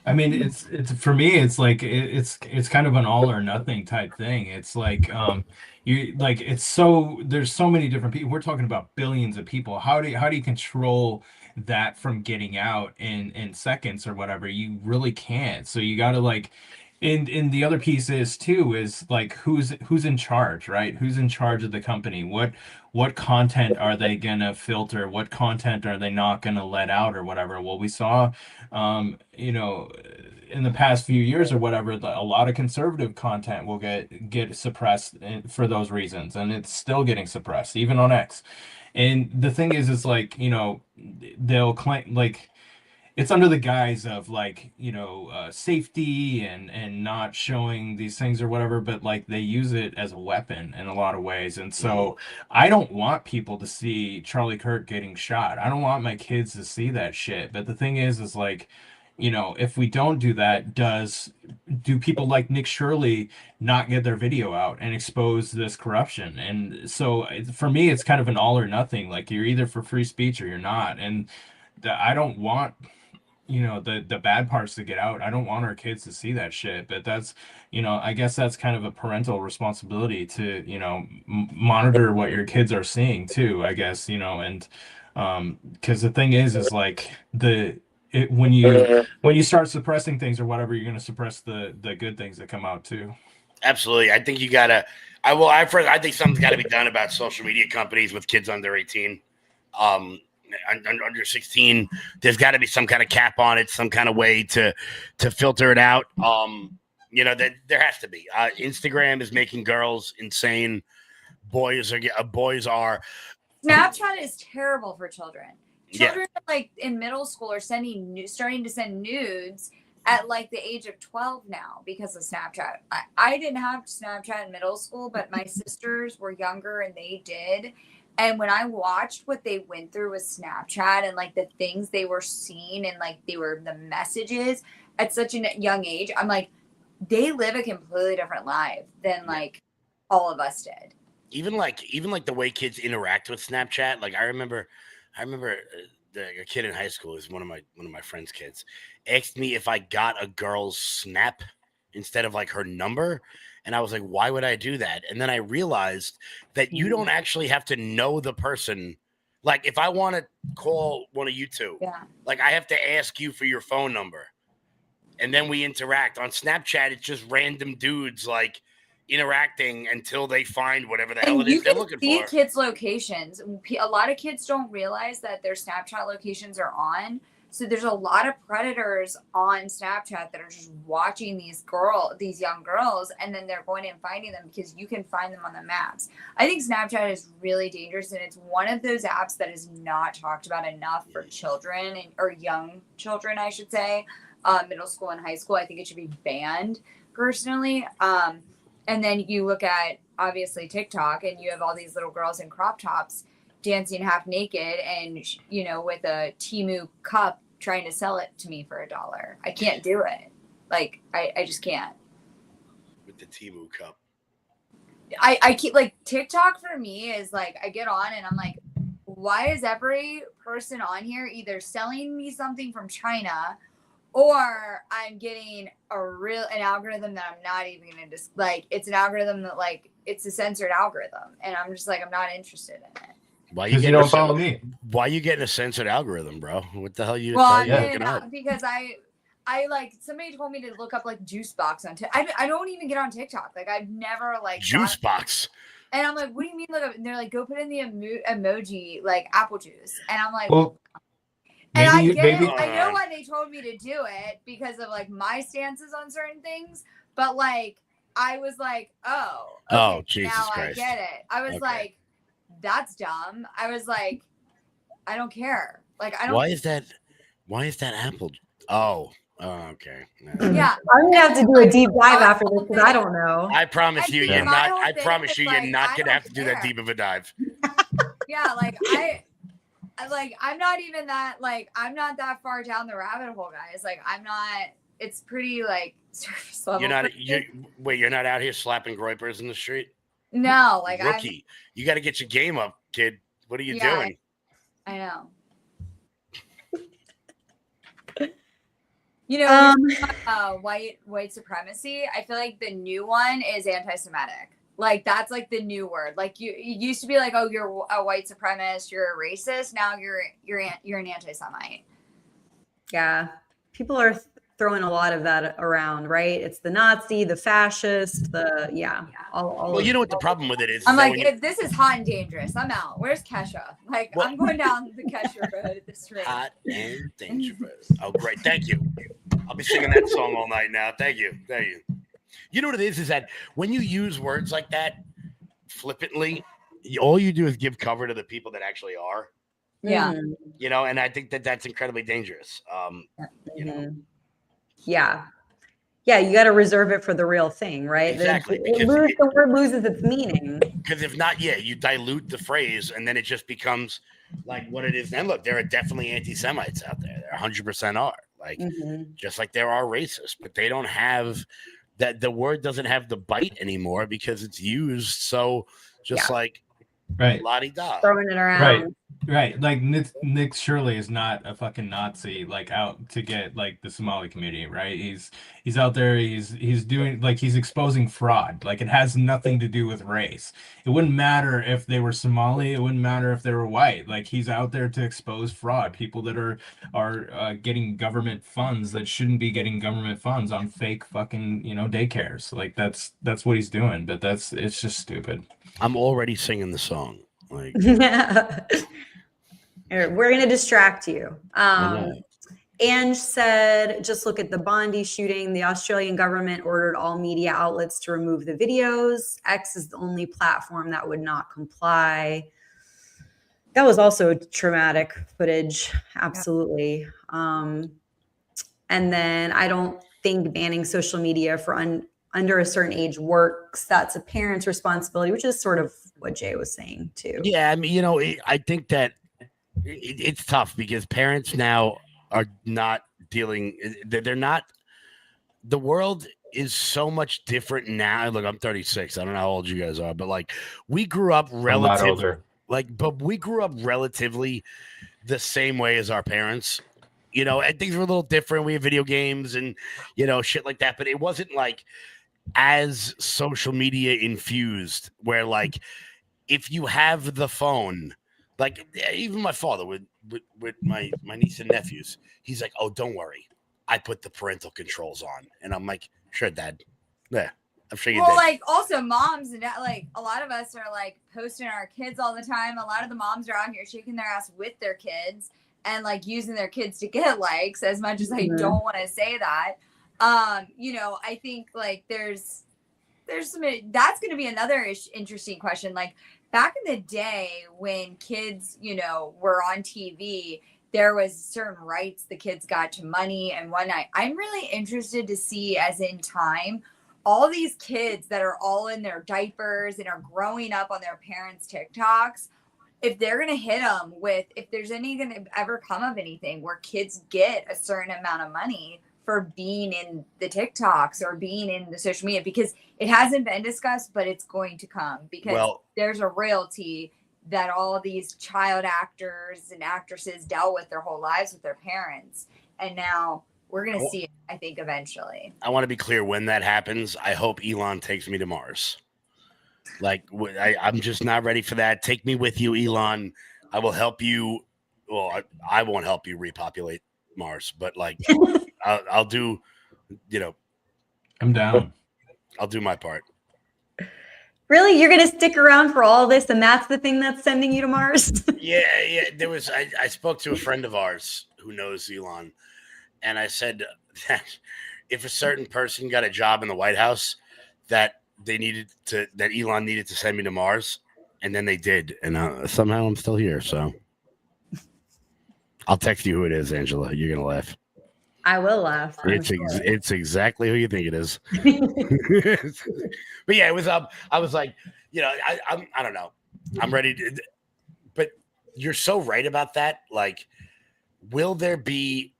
I mean, it's for me, it's like it's kind of an all or nothing type thing. It's like there's so many different people. We're talking about billions of people. How do you control that from getting out in seconds or whatever? You really can't. So you got to like, and the other piece is like who's in charge, right? Who's in charge of the company? What content are they gonna filter? What content are they not gonna let out or whatever? Well, we saw, in the past few years or whatever, a lot of conservative content will get suppressed for those reasons, and it's still getting suppressed, even on X. And the thing is like, you know, they'll claim like it's under the guise of like, safety and not showing these things or whatever, but like they use it as a weapon in a lot of ways. And so I don't want people to see Charlie Kirk getting shot. I don't want my kids to see that shit. But the thing is like, if we don't do that, do people like Nick Shirley not get their video out and expose this corruption? And so for me, it's kind of an all or nothing. Like you're either for free speech or you're not. And I don't want the bad parts to get out. I don't want our kids to see that shit, but that's, I guess that's kind of a parental responsibility to, monitor what your kids are seeing too, I guess, and because the thing is like when you start suppressing things or whatever, you're going to suppress the good things that come out too. Absolutely. I think you gotta. I think something's got to be done about social media companies with kids under 18, under 16. There's got to be some kind of cap on it, some kind of way to filter it out. That there has to be. Instagram is making girls insane. Boys are. Snapchat is terrible for children. Children Yeah. like in middle school are starting to send nudes at like the age of 12 now because of Snapchat. I didn't have Snapchat in middle school, but my sisters were younger and they did. And when I watched what they went through with Snapchat and like the things they were seeing and like the messages at such a young age, I'm like, they live a completely different life than like all of us did. Even like the way kids interact with Snapchat. Like I remember a kid in high school is one of my friend's kids asked me if I got a girl's snap instead of like her number. And I was like, why would I do that? And then I realized that you don't actually have to know the person. Like if I want to call one of you two, like I have to ask you for your phone number. And then we interact. On Snapchat, it's just random dudes like interacting until they find whatever the hell it is they're looking for. You can see kids' locations. A lot of kids don't realize that their Snapchat locations are on. So there's a lot of predators on Snapchat that are just watching these young girls, and then they're going and finding them because you can find them on the maps. I think Snapchat is really dangerous, and it's one of those apps that is not talked about enough for children or young children, I should say, middle school and high school. I think it should be banned personally. And then you look at obviously TikTok, and you have all these little girls in crop tops dancing half naked and with a Temu cup trying to sell it to me for $1. I can't do it. Like I just can't. With the Temu cup. I keep like TikTok for me is like I get on and I'm like, why is every person on here either selling me something from China or I'm getting an algorithm that I'm not even gonna like it's an algorithm that like it's a censored algorithm and I'm just like I'm not interested in it. Why you don't follow me? Why you getting a censored algorithm, bro? What the hell you? Well, I'm getting because I like somebody told me to look up like juice box on TikTok. I don't even get on TikTok. Like I've never like juice box. And I'm like, what do you mean? Look up? And they're like, go put in the emoji like apple juice. And I'm like, well, and I get it. I know why they told me to do it because of like my stances on certain things. But like I was like, okay, Jesus now Christ. I get it. I was like, that's dumb. I was like, I don't care. Like I don't. Why is that apple? Oh, okay. Yeah, I'm gonna have to do a deep dive after this because I don't know. I promise you, you're not. I promise you, you're not gonna have to do that care. deep of a dive. Yeah, like I'm not even that. Like I'm not that far down the rabbit hole, guys. Like I'm not. It's pretty like surface level. You're not out here slapping groypers in the street. No, like rookie. You got to get your game up, kid. What are you doing? I know. White supremacy. I feel like the new one is anti-Semitic. Like that's like the new word. Like it used to be like, oh, you're a white supremacist, you're a racist. Now you're an anti-Semite. Yeah, people are throwing a lot of that around, right? It's the Nazi, the fascist, all well, you know what the problem with it is? I'm like, if this is hot and dangerous, I'm out. Where's Kesha? Like, I'm going down the Kesha road at this rate. Hot and dangerous. Oh, great. Thank you. I'll be singing that song all night now. Thank you. You know what it is that when you use words like that flippantly, all you do is give cover to the people that actually are. Yeah. And I think that's incredibly dangerous. Yeah, you got to reserve it for the real thing, right? Exactly. The word loses its meaning. Because if not, you dilute the phrase, and then it just becomes like what it is. And look, there are definitely anti-Semites out there. There 100% are. Like, just like there are racists, but they don't have that. The word doesn't have the bite anymore because it's used so just like right, la-di-da, throwing it around. Right. Right, like Nick Shirley is not a fucking Nazi, like out to get like the Somali community, right? He's out there, he's doing like he's exposing fraud. Like it has nothing to do with race. It wouldn't matter if they were Somali, it wouldn't matter if they were white. Like he's out there to expose fraud, people that are getting government funds that shouldn't be getting government funds on fake fucking, daycares. Like that's what he's doing, but it's just stupid. I'm already singing the song. Like We're going to distract you. I know. Ange said, just look at the Bondi shooting. The Australian government ordered all media outlets to remove the videos. X is the only platform that would not comply. That was also traumatic footage. Absolutely. And then I don't think banning social media for under a certain age works. That's a parent's responsibility, which is sort of what Jay was saying too. Yeah, I mean, I think that it's tough because parents now are not dealing. They're not. The world is so much different now. Look, I'm 36. I don't know how old you guys are, but like we grew up relatively, but we grew up relatively the same way as our parents. And things were a little different. We had video games and shit like that, but it wasn't like as social media infused where like if you have the phone, like even my father with my niece and nephews, he's like, oh, don't worry, I put the parental controls on, and I'm like, sure, Dad. Yeah, I'm sure you did. Well, like also moms and like a lot of us are like posting our kids all the time. A lot of the moms are out here shaking their ass with their kids and like using their kids to get likes. As much as I don't want to say that, I think like there's some that's going to be another interesting question. Like back in the day when kids, were on TV, there was certain rights the kids got to money and whatnot. I'm really interested to see, as in time, all these kids that are all in their diapers and are growing up on their parents' TikToks, if they're going to hit them with, if there's any going to ever come of anything where kids get a certain amount of money for being in the TikToks or being in the social media, because it hasn't been discussed, but it's going to come because there's a royalty that all these child actors and actresses dealt with their whole lives with their parents. And now we're going to see it, I think, eventually. I want to be clear, when that happens, I hope Elon takes me to Mars. Like, I'm just not ready for that. Take me with you, Elon. I will help you. Well, I won't help you repopulate Mars, but like, I'll do, I'm down. I'll do my part. Really? You're going to stick around for all this, and that's the thing that's sending you to Mars? Yeah. There was, I spoke to a friend of ours who knows Elon, and I said that if a certain person got a job in the White House, that Elon needed to send me to Mars, and then they did, and somehow I'm still here. So I'll text you who it is, Angela. You're gonna laugh. I will laugh. It's exactly who you think it is. But yeah, it was I was like, I don't know. I'm ready to, but you're so right about that. Like, will there be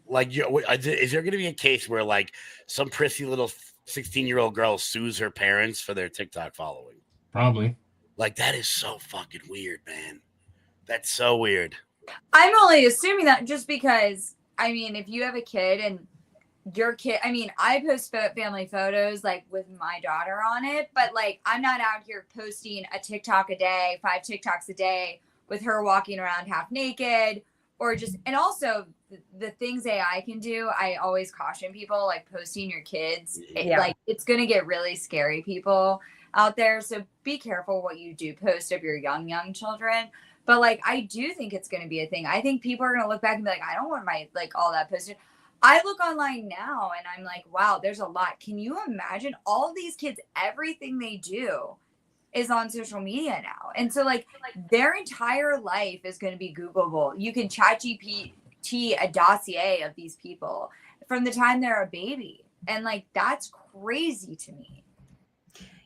like, is there going to be a case where like some prissy little 16-year-old girl sues her parents for their TikTok following? Probably. Like, that is so fucking weird, man. That's so weird. I'm only assuming that just because, I mean, if you have a kid and your kid, I mean, I post family photos like with my daughter on it, but like I'm not out here posting a TikTok a day, 5 TikToks a day with her walking around half naked or just, and also the things AI can do. I always caution people like posting your kids, like it's going to get really scary people out there. So be careful what you do post of your young children. But like, I do think it's going to be a thing. I think people are going to look back and be like, I don't want my, like all that posted. I look online now and I'm like, wow, there's a lot. Can you imagine all these kids, everything they do is on social media now. And so like their entire life is going to be Googleable. You can chat GPT a dossier of these people from the time they're a baby. And like, that's crazy to me.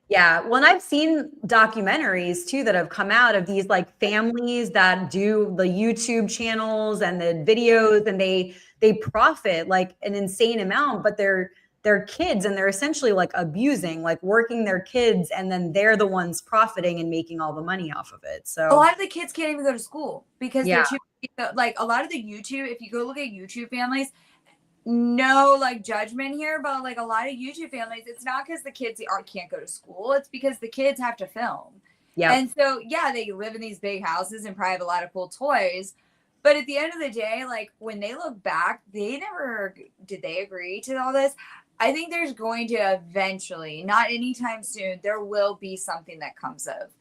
Yeah. Well, and I've seen documentaries too that have come out of these like families that do the YouTube channels and the videos, and they profit like an insane amount, but they're their kids, and they're essentially like abusing, like working their kids, and then they're the ones profiting and making all the money off of it. So a lot of the kids can't even go to school because yeah. they're too, like a lot of the YouTube, if you go look at YouTube families, no like judgment here, but like a lot of YouTube families, it's not because the kids can't go to school, it's because the kids have to film. Yeah. And so yeah, they live in these big houses and probably have a lot of cool toys, but at the end of the day, like when they look back, they never did they agree to all this. I think there's going to eventually, not anytime soon, there will be something that comes of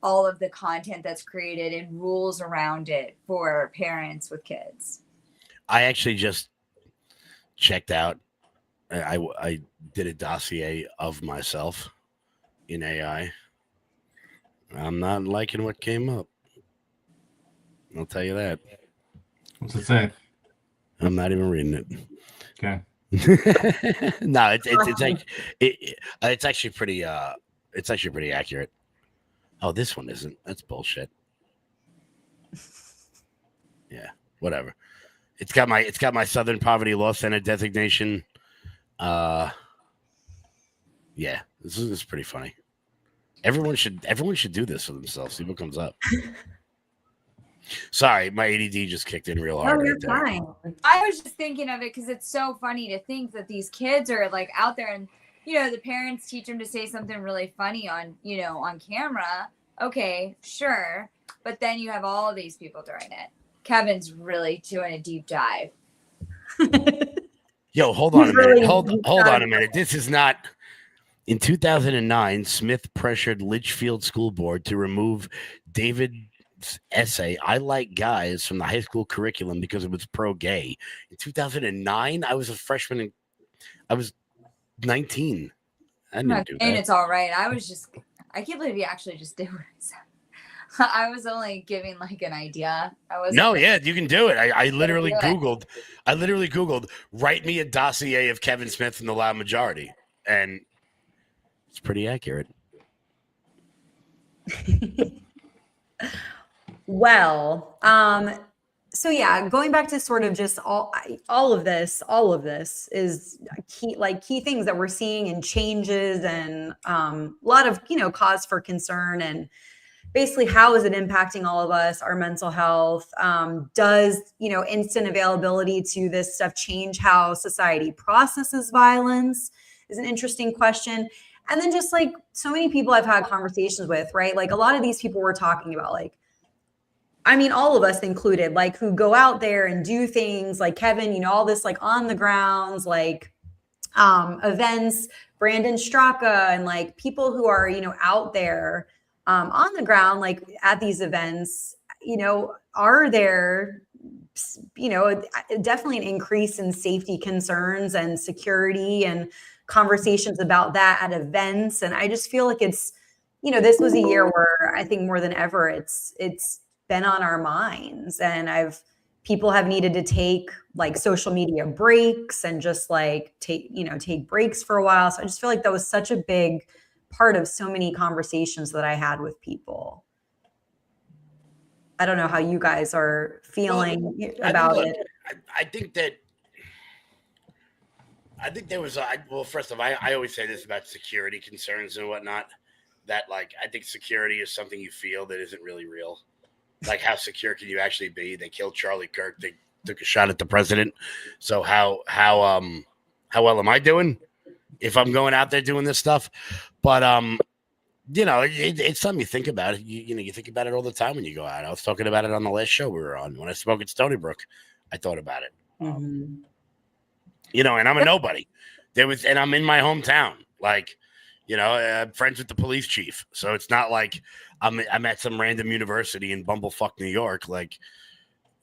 all of the content that's created and rules around it for parents with kids. I actually just checked out. I did a dossier of myself in AI. I'm not liking what came up. I'll tell you that. What's it say? I'm not even reading it. Okay. No, it's actually pretty accurate. Oh, this one isn't. That's bullshit. Yeah, whatever. It's got my Southern Poverty Law Center designation. Yeah, this is pretty funny. Everyone should do this for themselves. See what comes up. Sorry, my ADD just kicked in real hard. No, you're right there. fine. I was just thinking of it because it's so funny to think that these kids are like out there and, you know, the parents teach them to say something really funny on, you know, on camera. Okay, sure. But then you have all of these people doing it. Kevin's really doing a deep dive. Yo, hold on a minute. Hold on a minute. This is not. In 2009, Smith pressured Litchfield School Board to remove David's essay, "I Like Guys," from the high school curriculum because it was pro-gay. In 2009, I was a freshman. I was 19. I didn't do that. And it's all right. I can't believe you actually just did what I said. I was only giving like an idea. Yeah, you can do it. I literally Googled, write me a dossier of Kevin Smith and the Loud Majority. And it's pretty accurate. Well, so yeah, going back to sort of just all of this is key things that we're seeing and changes, and a lot of, you know, cause for concern, and basically how is it impacting all of us, our mental health? Does, you know, instant availability to this stuff change how society processes violence is an interesting question. And then just like so many people I've had conversations with, right? Like a lot of these people we're talking about, like, I mean, all of us included, like who go out there and do things like Kevin, you know, all this like on the grounds, like events, Brandon Straka, and like people who are, you know, out there on the ground, like at these events, you know, are there, you know, definitely an increase in safety concerns and security and conversations about that at events. And I just feel like it's, you know, this was a year where I think more than ever, it's been on our minds, and people have needed to take like social media breaks and just like take breaks for a while. So I just feel like that was such a big part of so many conversations that I had with people. I don't know how you guys are feeling about it. I think there was first of all, I always say this about security concerns and whatnot, that like I think security is something you feel that isn't really real. Like, how secure can you actually be? They killed Charlie Kirk. They took a shot at the president. So how well am I doing if I'm going out there doing this stuff? But you know, it's something you think about. You think about it all the time when you go out. I was talking about it on the last show we were on. When I spoke at Stony Brook, I thought about it. Mm-hmm. You know, and I'm a nobody. And I'm in my hometown. Like, you know, I'm friends with the police chief. So it's not like I'm at some random university in bumblefuck New York. Like,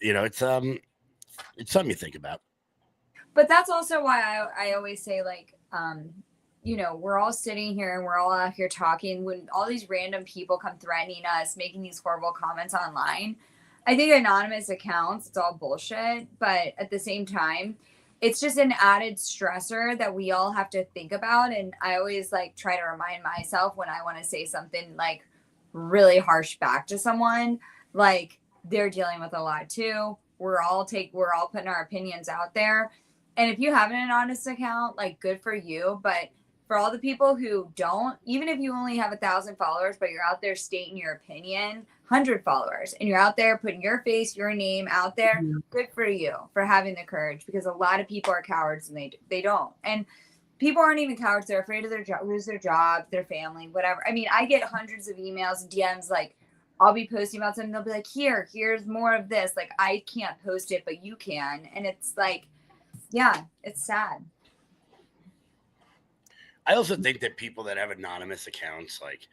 you know, it's something you think about. But that's also why I always say, like, you know, we're all sitting here and we're all out here talking. When all these random people come threatening us, making these horrible comments online, I think anonymous accounts, it's all bullshit. But at the same time, it's just an added stressor that we all have to think about. And I always like try to remind myself when I want to say something like really harsh back to someone, like they're dealing with a lot too. We're all putting our opinions out there. And if you have an anonymous account, like, good for you. But for all the people who don't, even if you only have 1,000 followers, but you're out there stating your opinion, 100 followers, and you're out there putting your face, your name out there, good for you for having the courage, because a lot of people are cowards and they don't. And people aren't even cowards. They're afraid of their job, lose their job, their family, whatever. I mean, I get hundreds of emails and DMs, like, I'll be posting about something. They'll be like, here's more of this. Like, I can't post it, but you can. And it's like, yeah, it's sad. I also think that people that have anonymous accounts, like,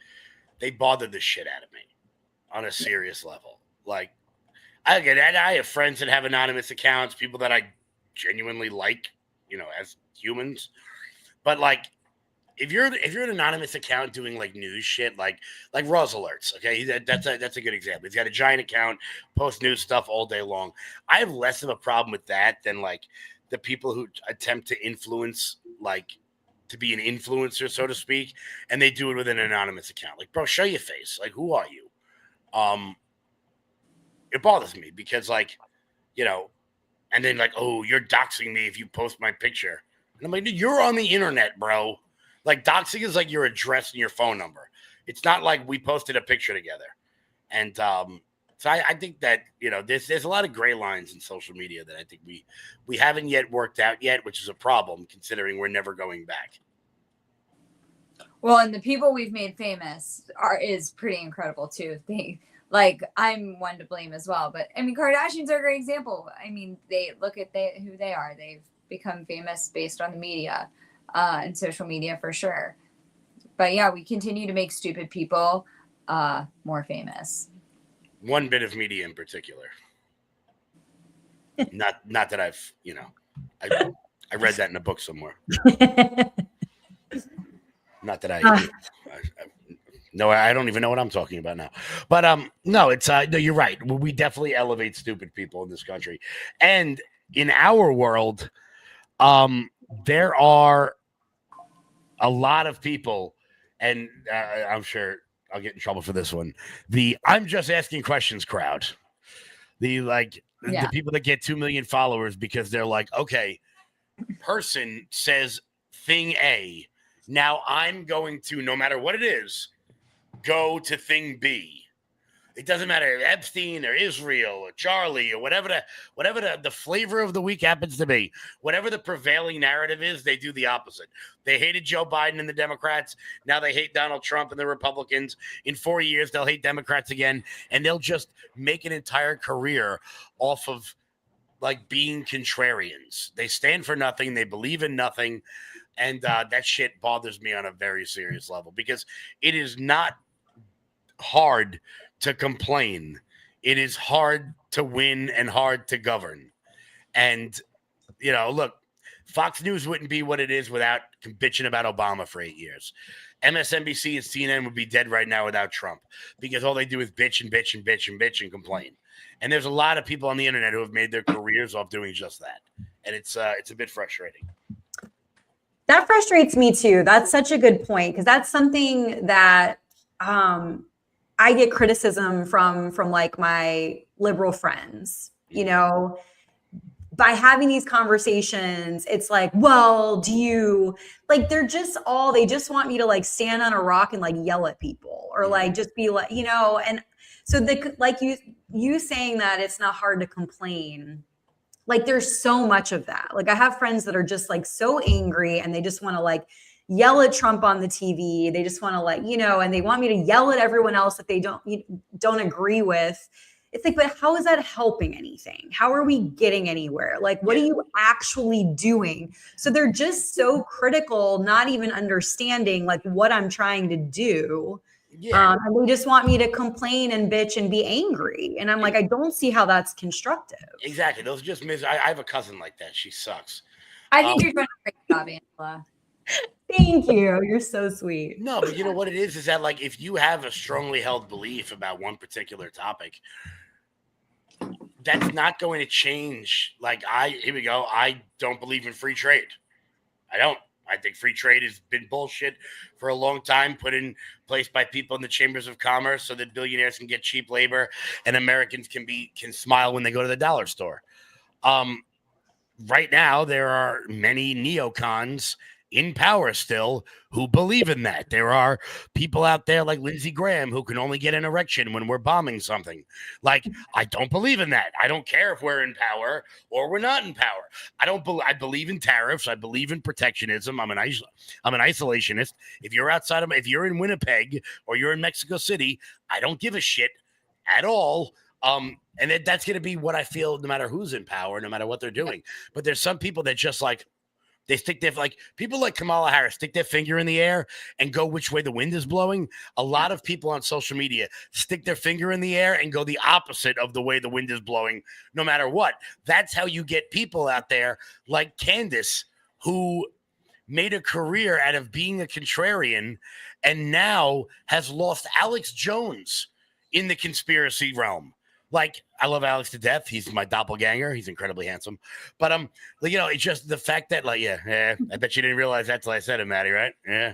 they bother the shit out of me on a serious level. Like, I have friends that have anonymous accounts, people that I genuinely like, as humans. But, like, if you're an anonymous account doing, like, news shit, like Roz Alerts, okay, that's a good example. He's got a giant account, posts news stuff all day long. I have less of a problem with that than, like, the people who attempt to influence, like, to be an influencer, so to speak, and they do it with an anonymous account. Like, bro, show your face. Like, who are you? It bothers me because, like, and then, like, oh, you're doxing me if you post my picture. And I'm like, dude, you're on the internet, bro. Like, doxing is like your address and your phone number. It's not like we posted a picture together. And so I think that, there's a lot of gray lines in social media that I think we haven't yet worked out yet, which is a problem considering we're never going back. Well, and the people we've made famous is pretty incredible too. Like, I'm one to blame as well, but I mean, Kardashians are a great example. I mean, they look at who they are. They've become famous based on the media and social media for sure. But yeah, we continue to make stupid people more famous. One bit of media in particular. not that I've, I read that in a book somewhere. Not that I don't even know what I'm talking about now. But no, it's no, you're right. We definitely elevate stupid people in this country. And in our world, there are a lot of people, and I'm sure I'll get in trouble for this one. I'm just asking questions crowd. The people that get 2 million followers because they're like, okay, person says thing A. Now I'm going to, no matter what it is, go to thing B. It doesn't matter if Epstein or Israel or Charlie or whatever the flavor of the week happens to be. Whatever the prevailing narrative is, they do the opposite. They hated Joe Biden and the Democrats. Now they hate Donald Trump and the Republicans. In 4 years, they'll hate Democrats again. And they'll just make an entire career off of, like, being contrarians. They stand for nothing. They believe in nothing. And that shit bothers me on a very serious level because it is not hard to complain. It is hard to win and hard to govern. And, look, Fox News wouldn't be what it is without bitching about Obama for 8 years. MSNBC and CNN would be dead right now without Trump because all they do is bitch and bitch and bitch and bitch and complain. And there's a lot of people on the internet who have made their careers off doing just that. And it's a bit frustrating. That frustrates me too. That's such a good point because that's something that I get criticism from like my liberal friends, by having these conversations. It's like, well, do you like, they just want me to, like, stand on a rock and, like, yell at people or, like, just be like, and so like you saying that it's not hard to complain. Like, there's so much of that. Like, I have friends that are just, like, so angry and they just want to, like, yell at Trump on the TV. They just want to, like, and they want me to yell at everyone else that they don't agree with. It's like, but how is that helping anything? How are we getting anywhere? Like, what are you actually doing? So they're just so critical, not even understanding, like, what I'm trying to do. Yeah. And they just want me to complain and bitch and be angry. And I'm like, I don't see how that's constructive. Exactly. Those are just I have a cousin like that. She sucks. I think you're doing a great job, Angela. Thank you. You're so sweet. No, but you know what it is that, like, if you have a strongly held belief about one particular topic, that's not going to change. Like, here we go. I don't believe in free trade. I don't. I think free trade has been bullshit for a long time, put in place by people in the chambers of commerce so that billionaires can get cheap labor and Americans can smile when they go to the dollar store. right now there are many neocons in power still who believe in that. There are people out there like Lindsey Graham who can only get an erection when we're bombing something. Like, I don't believe in that. I don't care if we're in power or we're not in power. I believe in tariffs. I believe in protectionism. I'm an isolationist. If you're in Winnipeg or you're in Mexico City, I don't give a shit at all. And that's going to be what I feel no matter who's in power, no matter what they're doing. But there's some people that just like, they stick their, like, people like Kamala Harris stick their finger in the air and go which way the wind is blowing. A lot of people on social media stick their finger in the air and go the opposite of the way the wind is blowing, no matter what. That's how you get people out there like Candace, who made a career out of being a contrarian and now has lost Alex Jones in the conspiracy realm. Like, I love Alex to death. He's my doppelganger. He's incredibly handsome. But it's just the fact that, like, I bet you didn't realize that till I said it, Maddie, right? Yeah.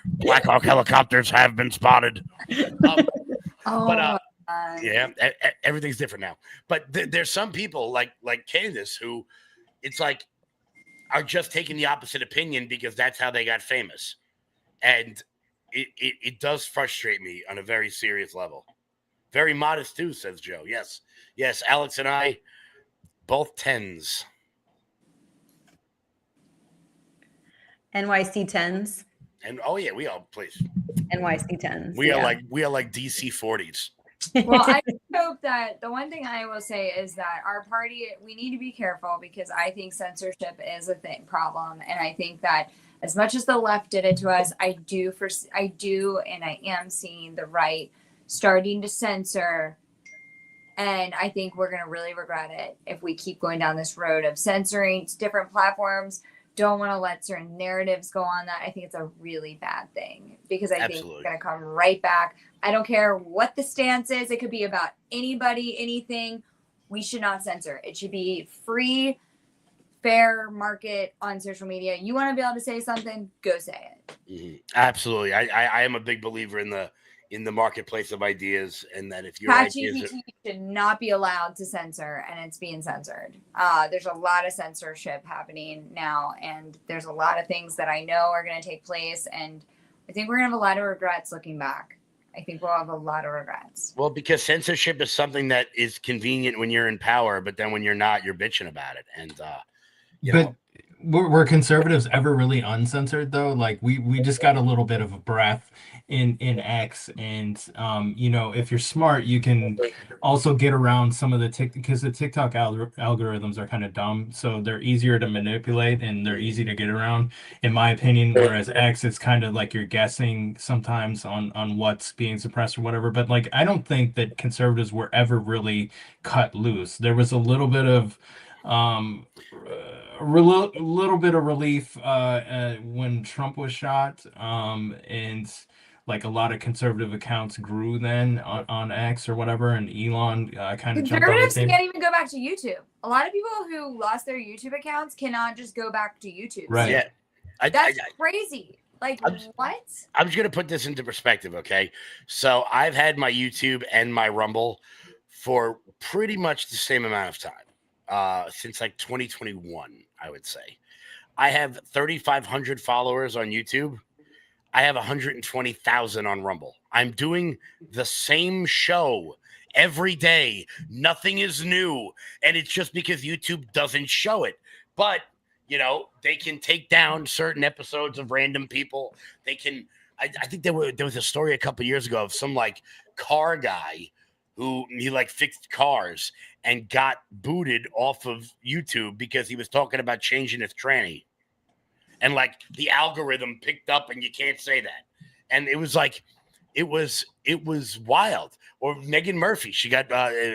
Black Hawk helicopters have been spotted. Everything's different now. But there's some people like Candace who, it's like, are just taking the opposite opinion because that's how they got famous. And it does frustrate me on a very serious level. Very modest too, says Joe. Yes. Alex and I, both 10s. NYC 10s. And we all please. NYC 10s. We are like DC 40s. Well, I hope that the one thing I will say is that our party, we need to be careful because I think censorship is a problem, and I think that as much as the left did it to us, I am seeing the right starting to censor, and I think we're going to really regret it if we keep going down this road of censoring different platforms. Don't want to let certain narratives go on that. I think it's a really bad thing because I think it's going to come right back. I don't care what the stance is. It could be about anybody, anything. We should not censor. It should be free, fair market on social media. You want to be able to say something, go say it. Mm-hmm. Absolutely. I am a big believer in the marketplace of ideas, and that if your ideas should not be allowed to censor, and it's being censored. There's a lot of censorship happening now, and there's a lot of things that I know are going to take place, and I think we're going to have a lot of regrets looking back. I think we'll have a lot of regrets. Well, because censorship is something that is convenient when you're in power, but then when you're not, you're bitching about it. And were conservatives ever really uncensored though? Like we just got a little bit of a breath in X, and if you're smart, you can also get around some of the because the TikTok algorithms are kind of dumb, so they're easier to manipulate and they're easy to get around, in my opinion. Whereas X, it's kind of like you're guessing sometimes on what's being suppressed or whatever. But like, I don't think that conservatives were ever really cut loose. There was a little bit of little bit of relief when Trump was shot, and like a lot of conservative accounts grew then on X or whatever, and Elon kind of jumped on the Conservatives table. can't even go back to YouTube. A lot of people who lost their YouTube accounts cannot just go back to YouTube. Right. Yeah. That's crazy. Like, what? I'm just going to put this into perspective, okay? So I've had my YouTube and my Rumble for pretty much the same amount of time, since like 2021, I would say. I have 3,500 followers on YouTube. I have 120,000 on Rumble. I'm doing the same show every day. Nothing is new. And it's just because YouTube doesn't show it. But, they can take down certain episodes of random people. They can, I think there was a story a couple years ago of some like car guy who he like fixed cars and got booted off of YouTube because he was talking about changing his tranny. And like the algorithm picked up and you can't say that. And it was like, it was wild. Or Megan Murphy, she got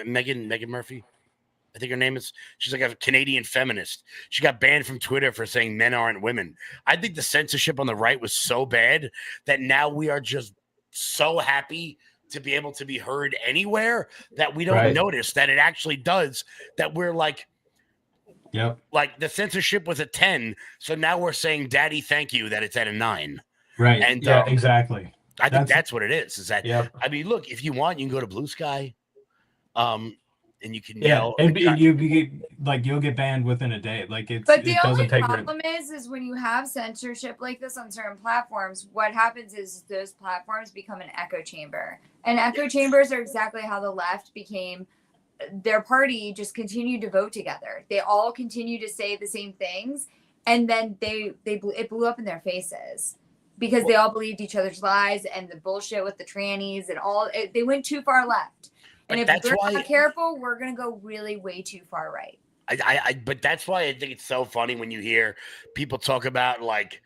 Megan Murphy, I think her name is. She's like a Canadian feminist. She got banned from Twitter for saying men aren't women. I think the censorship on the right was so bad that now we are just so happy to be able to be heard anywhere that we don't notice that it actually does, that we're like, yep, like the censorship was a 10, so now we're saying daddy thank you that it's at a 9. Right. And yeah, exactly. I think that's what it is that yep. I mean, look, if you want, you can go to Blue Sky. and you can Yeah, yell. and you'll get banned within a day. Like it But the doesn't only take problem is when you have censorship like this on certain platforms, what happens is those platforms become an echo chamber. And echo chambers are exactly how the left became. Their party just continued to vote together. They all continue to say the same things, and then it blew up in their faces because they all believed each other's lies and the bullshit with the trannies and all. They went too far left. And if we're not careful, we're going to go really way too far right. But that's why I think it's so funny when you hear people talk about like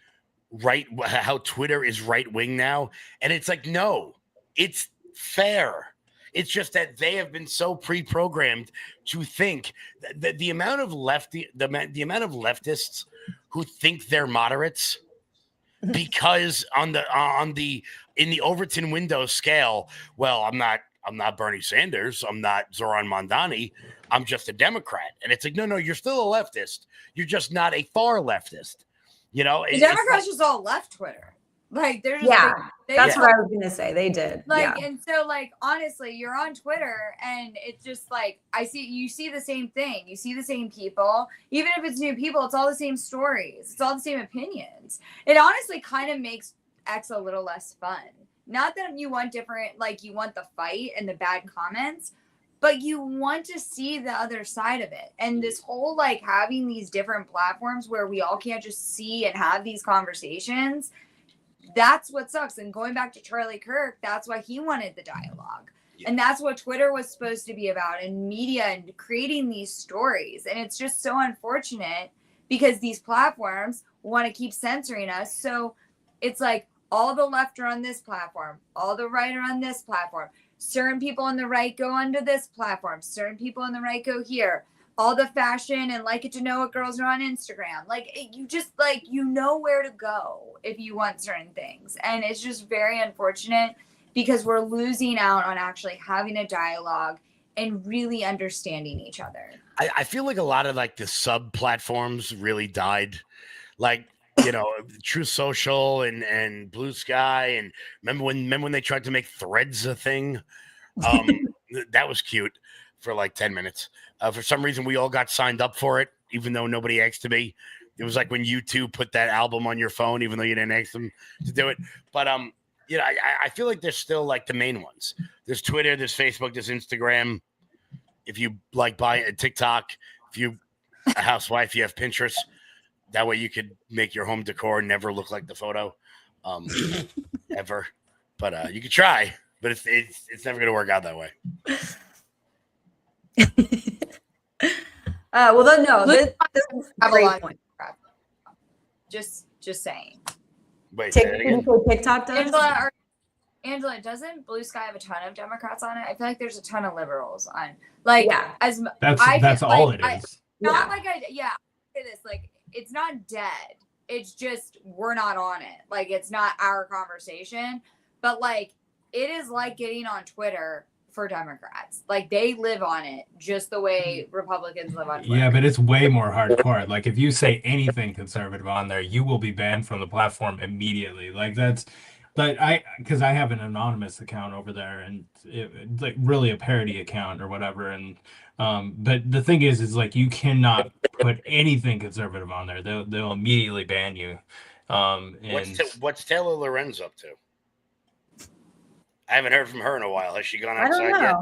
how Twitter is right wing now, and it's like, no, it's fair. It's just that they have been so pre-programmed to think that the amount of the amount of leftists who think they're moderates because in the Overton window scale, well, I'm not Bernie Sanders. I'm not Zoran Mondani. I'm just a Democrat. And it's like, no, you're still a leftist. You're just not a far leftist. You know, the Democrats just all left Twitter. Like they're just that's what I was gonna say. They did. And so honestly, you're on Twitter and it's just like you see the same thing. You see the same people. Even if it's new people, it's all the same stories. It's all the same opinions. It honestly kind of makes X a little less fun. Not that you want different, you want the fight and the bad comments, but you want to see the other side of it. And this whole having these different platforms where we all can't just see and have these conversations, that's what sucks. And going back to Charlie Kirk, that's why he wanted the dialogue. Yeah. And that's what Twitter was supposed to be about, and media and creating these stories. And it's just so unfortunate because these platforms want to keep censoring us. So it's like all the left are on this platform, all the right are on this platform. Certain people on the right go onto this platform. Certain people on the right go here. All the fashion and like it to know it girls are on Instagram. You just you know where to go if you want certain things. And it's just very unfortunate because we're losing out on actually having a dialogue and really understanding each other. I feel like a lot of the sub platforms really died. Truth Social and Blue Sky, and remember when they tried to make Threads a thing? That was cute for 10 minutes. For some reason, we all got signed up for it, even though nobody asked to be. It was like when U2 put that album on your phone, even though you didn't ask them to do it. But I feel like there's still the main ones. There's Twitter, there's Facebook, there's Instagram. If you buy a TikTok, if you a housewife, you have Pinterest. That way you could make your home decor never look like the photo, ever. But you could try, but it's never going to work out that way. This is a great point. Just saying. Wait, TikTok does? Angela, doesn't Blue Sky have a ton of Democrats on it? I feel like there's a ton of liberals on. That's all it is. It's not dead. It's just we're not on it. It's not our conversation. But it is like getting on Twitter for Democrats. They live on it just the way Republicans live on Twitter. Yeah, but it's way more hardcore. If you say anything conservative on there, you will be banned from the platform immediately. Because I have an anonymous account over there, and it's really a parody account or whatever. And but the thing is you cannot put anything conservative on there. They'll immediately ban you. What's Taylor Lorenz up to? I haven't heard from her in a while. Has she gone outside yet?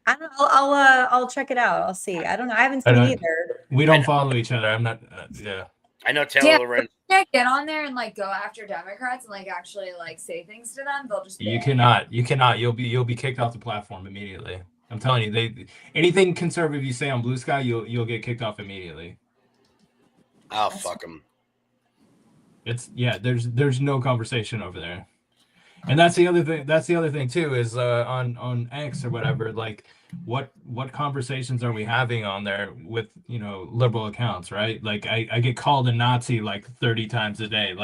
I don't know. I'll check it out. I'll see. I don't know. I haven't seen either. We don't follow each other. I'm not. Yeah. I know Taylor Lorenz. Can't get on there and go after Democrats and actually say things to them. They'll just. You cannot. You'll be kicked off the platform immediately. I'm telling you, anything conservative you say on Blue Sky, you'll get kicked off immediately. Oh, fuck them. There's no conversation over there. And that's the other thing. That's the other thing too. Is on X or whatever. What conversations are we having on there with liberal accounts, right? I get called a Nazi 30 times a day.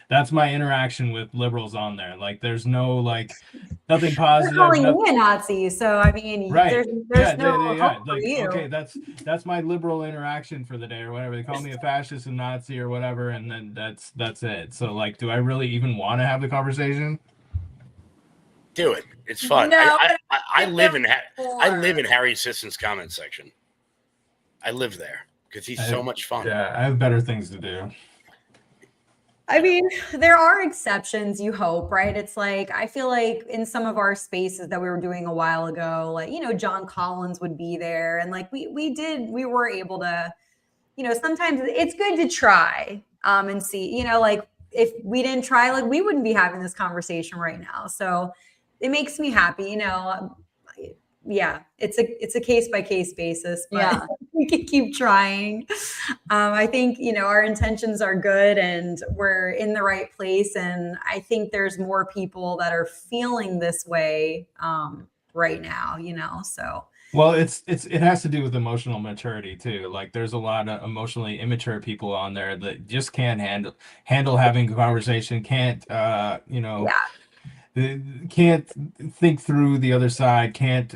That's my interaction with liberals on there. There's no nothing positive. They're calling me a Nazi, so I mean, right? There's no hope for you. Okay, that's my liberal interaction for the day or whatever. They call me a fascist and Nazi or whatever, and then that's it. So do I really even want to have the conversation? Do it. It's fun. No, I live in Harry Sisson's comment section. I live there because he's so much fun. Yeah, I have better things to do. I mean, there are exceptions, you hope, right? It's like, I feel like in some of our spaces that we were doing a while ago, like, John Collins would be there. And like, we were able to, sometimes it's good to try and see, like if we didn't try, like we wouldn't be having this conversation right now. So it makes me happy, yeah, it's a case by case basis, but Yeah. we can keep trying. I think, our intentions are good and we're in the right place. And I think there's more people that are feeling this way right now, so. Well, it has to do with emotional maturity too. Like there's a lot of emotionally immature people on there that just can't handle having a conversation, can't can't think through the other side, can't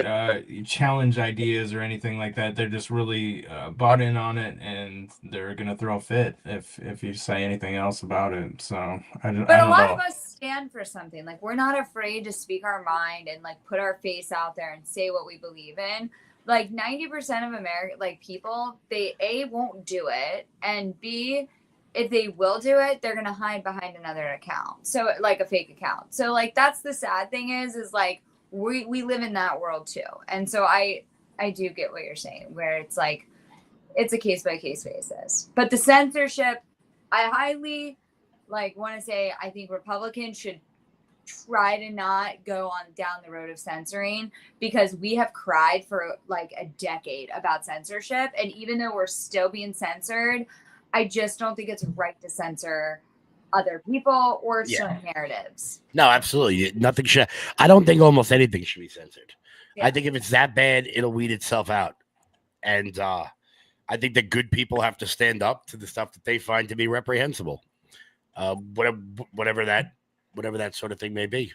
challenge ideas or anything like that. They're just really bought in on it, and they're gonna throw a fit if you say anything else about it. So I don't But a lot know. of us stand for something. Like we're not afraid to speak our mind and like put our face out there and say what we believe in. Like 90% of American people, they A, won't do it, and B, if they will do it, they're gonna hide behind another account. So like a fake account. So like that's the sad thing is like we live in that world too. And so I do get what you're saying, where it's like it's a case by case basis. But the censorship, I highly want to say I think Republicans should try to not go on down the road of censoring, because we have cried for like a decade about censorship, and even though we're still being censored, I just don't think it's right to censor other people or certain narratives. No, absolutely. Nothing should. I don't think almost anything should be censored. Yeah. I think if it's that bad, it'll weed itself out. And I think that good people have to stand up to the stuff that they find to be reprehensible, whatever that sort of thing may be.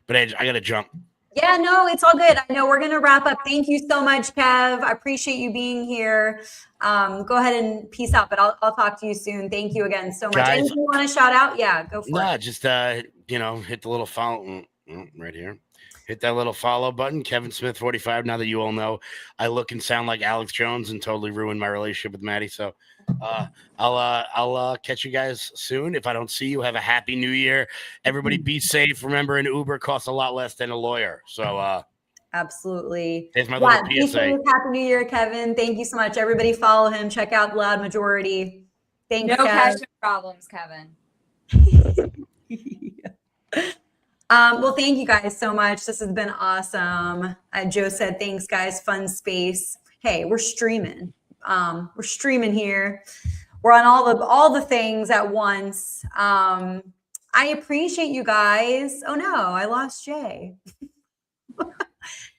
But Ange, I got to jump. Yeah, no, it's all good. I know we're going to wrap up. Thank you so much, Kev. I appreciate you being here. Go ahead and peace out, but I'll talk to you soon. Thank you again so much. Guys, anything you want to shout out? Yeah, go for it. Nah, just hit the little follow right here. Hit that little follow button, Kevin Smith 45. Now that you all know I look and sound like Alex Jones and totally ruined my relationship with Maddie. So I'll catch you guys soon. If I don't see you, have a happy new year. Everybody be safe. Remember, an Uber costs a lot less than a lawyer. So absolutely. There's my little Be PSA. safe. Happy New Year, Kevin. Thank you so much. Everybody follow him. Check out Loud Majority. Thanks, No Kev. passion problems, Kevin. Well, thank you guys so much. This has been awesome. Joe said, thanks, guys. Fun space. Hey, we're streaming. We're streaming here. We're on all the things at once. I appreciate you guys. Oh no, I lost Jay.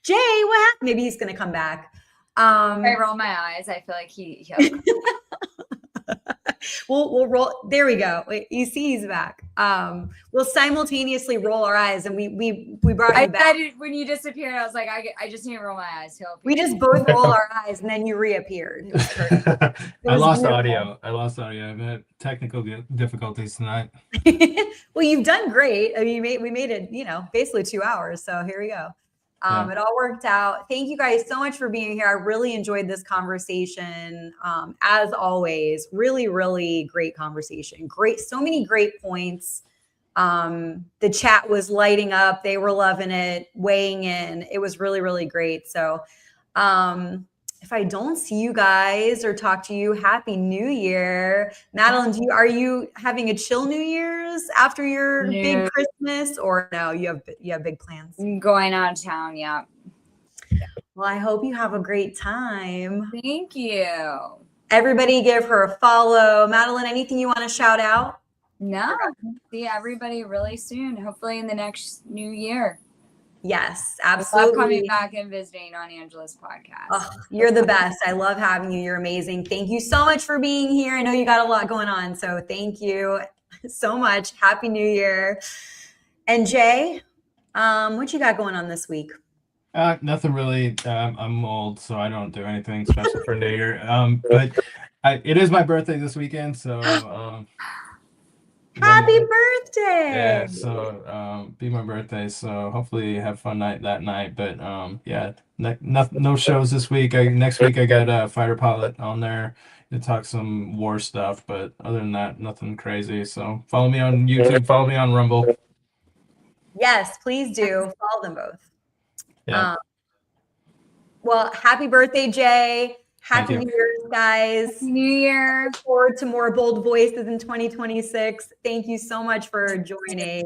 Jay, what happened? Maybe he's gonna come back. I roll my eyes. I feel like he'll We'll roll. There we go. Wait, you see, he's back. We'll simultaneously roll our eyes, and we brought you back. When you disappeared, I was like, I just need to roll my eyes. We just both roll our eyes, and then you reappeared. I lost audio. I've had technical difficulties tonight. Well, you've done great. I mean, we made it, basically 2 hours. So here we go. It all worked out. Thank you guys so much for being here. I really enjoyed this conversation. As always, really, really great conversation. Great. So many great points. The chat was lighting up. They were loving it, weighing in. It was really, really great. So if I don't see you guys or talk to you, Happy New Year. Madeline, are you having a chill New Year's after your big Christmas, or no, you have big plans? I'm going out of town, yeah. Well, I hope you have a great time. Thank you. Everybody give her a follow. Madeline, anything you want to shout out? No. See everybody really soon, hopefully in the next new year. Yes, I absolutely. love coming back and visiting on Angela's podcast. Oh, you're the best. I love having you. You're amazing. Thank you so much for being here. I know you got a lot going on, so thank you so much. Happy New Year. And Jay, what you got going on this week? Nothing really. I'm old, so I don't do anything special for New Year. But it is my birthday this weekend, so Happy Happy birthday. Yeah, so be my birthday, so hopefully have fun that night. But yeah, no shows this week. Next week I got Fighter Pilot on there to talk some war stuff, but other than that, nothing crazy. So follow me on YouTube, follow me on Rumble. Yes, please do. Follow them both. Yeah. Well, happy birthday, Jay. Thank Happy you. New Year's, guys. Happy New Year. Look forward to more bold voices in 2026. Thank you so much for joining.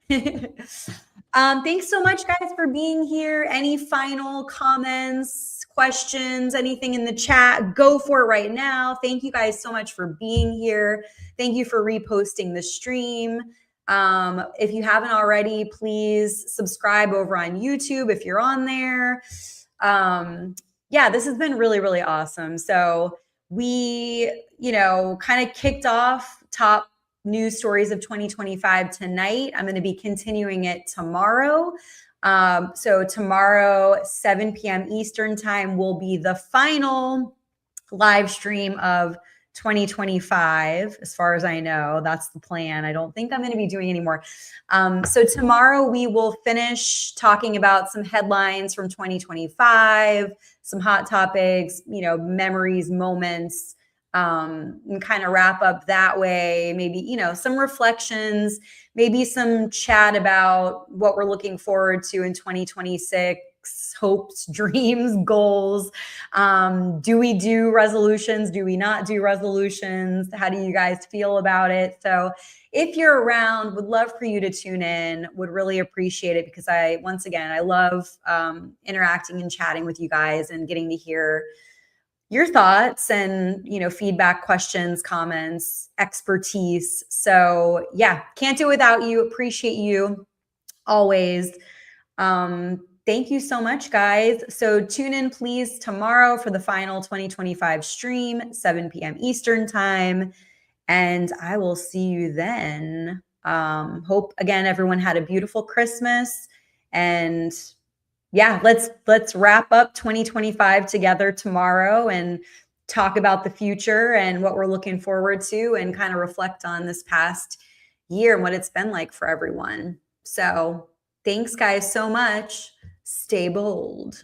Thanks so much, guys, for being here. Any final comments, questions, anything in the chat? Go for it right now. Thank you guys so much for being here. Thank you for reposting the stream. If you haven't already, please subscribe over on YouTube if you're on there. Yeah, this has been really, really awesome. So we, kind of kicked off top news stories of 2025 tonight. I'm going to be continuing it tomorrow. So tomorrow, 7 p.m. Eastern time will be the final live stream of 2025, as far as I know. That's the plan. I don't think I'm going to be doing any more. So tomorrow we will finish talking about some headlines from 2025, some hot topics, memories, moments, and kind of wrap up that way. Maybe, some reflections, maybe some chat about what we're looking forward to in 2026. Hopes, dreams, goals. Do we do resolutions? Do we not do resolutions? How do you guys feel about it? So if you're around, would love for you to tune in, would really appreciate it, because I love interacting and chatting with you guys and getting to hear your thoughts and, feedback, questions, comments, expertise. So yeah, can't do it without you. Appreciate you always. Thank you so much, guys. So tune in, please, tomorrow for the final 2025 stream, 7 p.m. Eastern time. And I will see you then. Hope, again, everyone had a beautiful Christmas. And yeah, let's wrap up 2025 together tomorrow and talk about the future and what we're looking forward to, and kind of reflect on this past year and what it's been like for everyone. So thanks, guys, so much. Stay bold.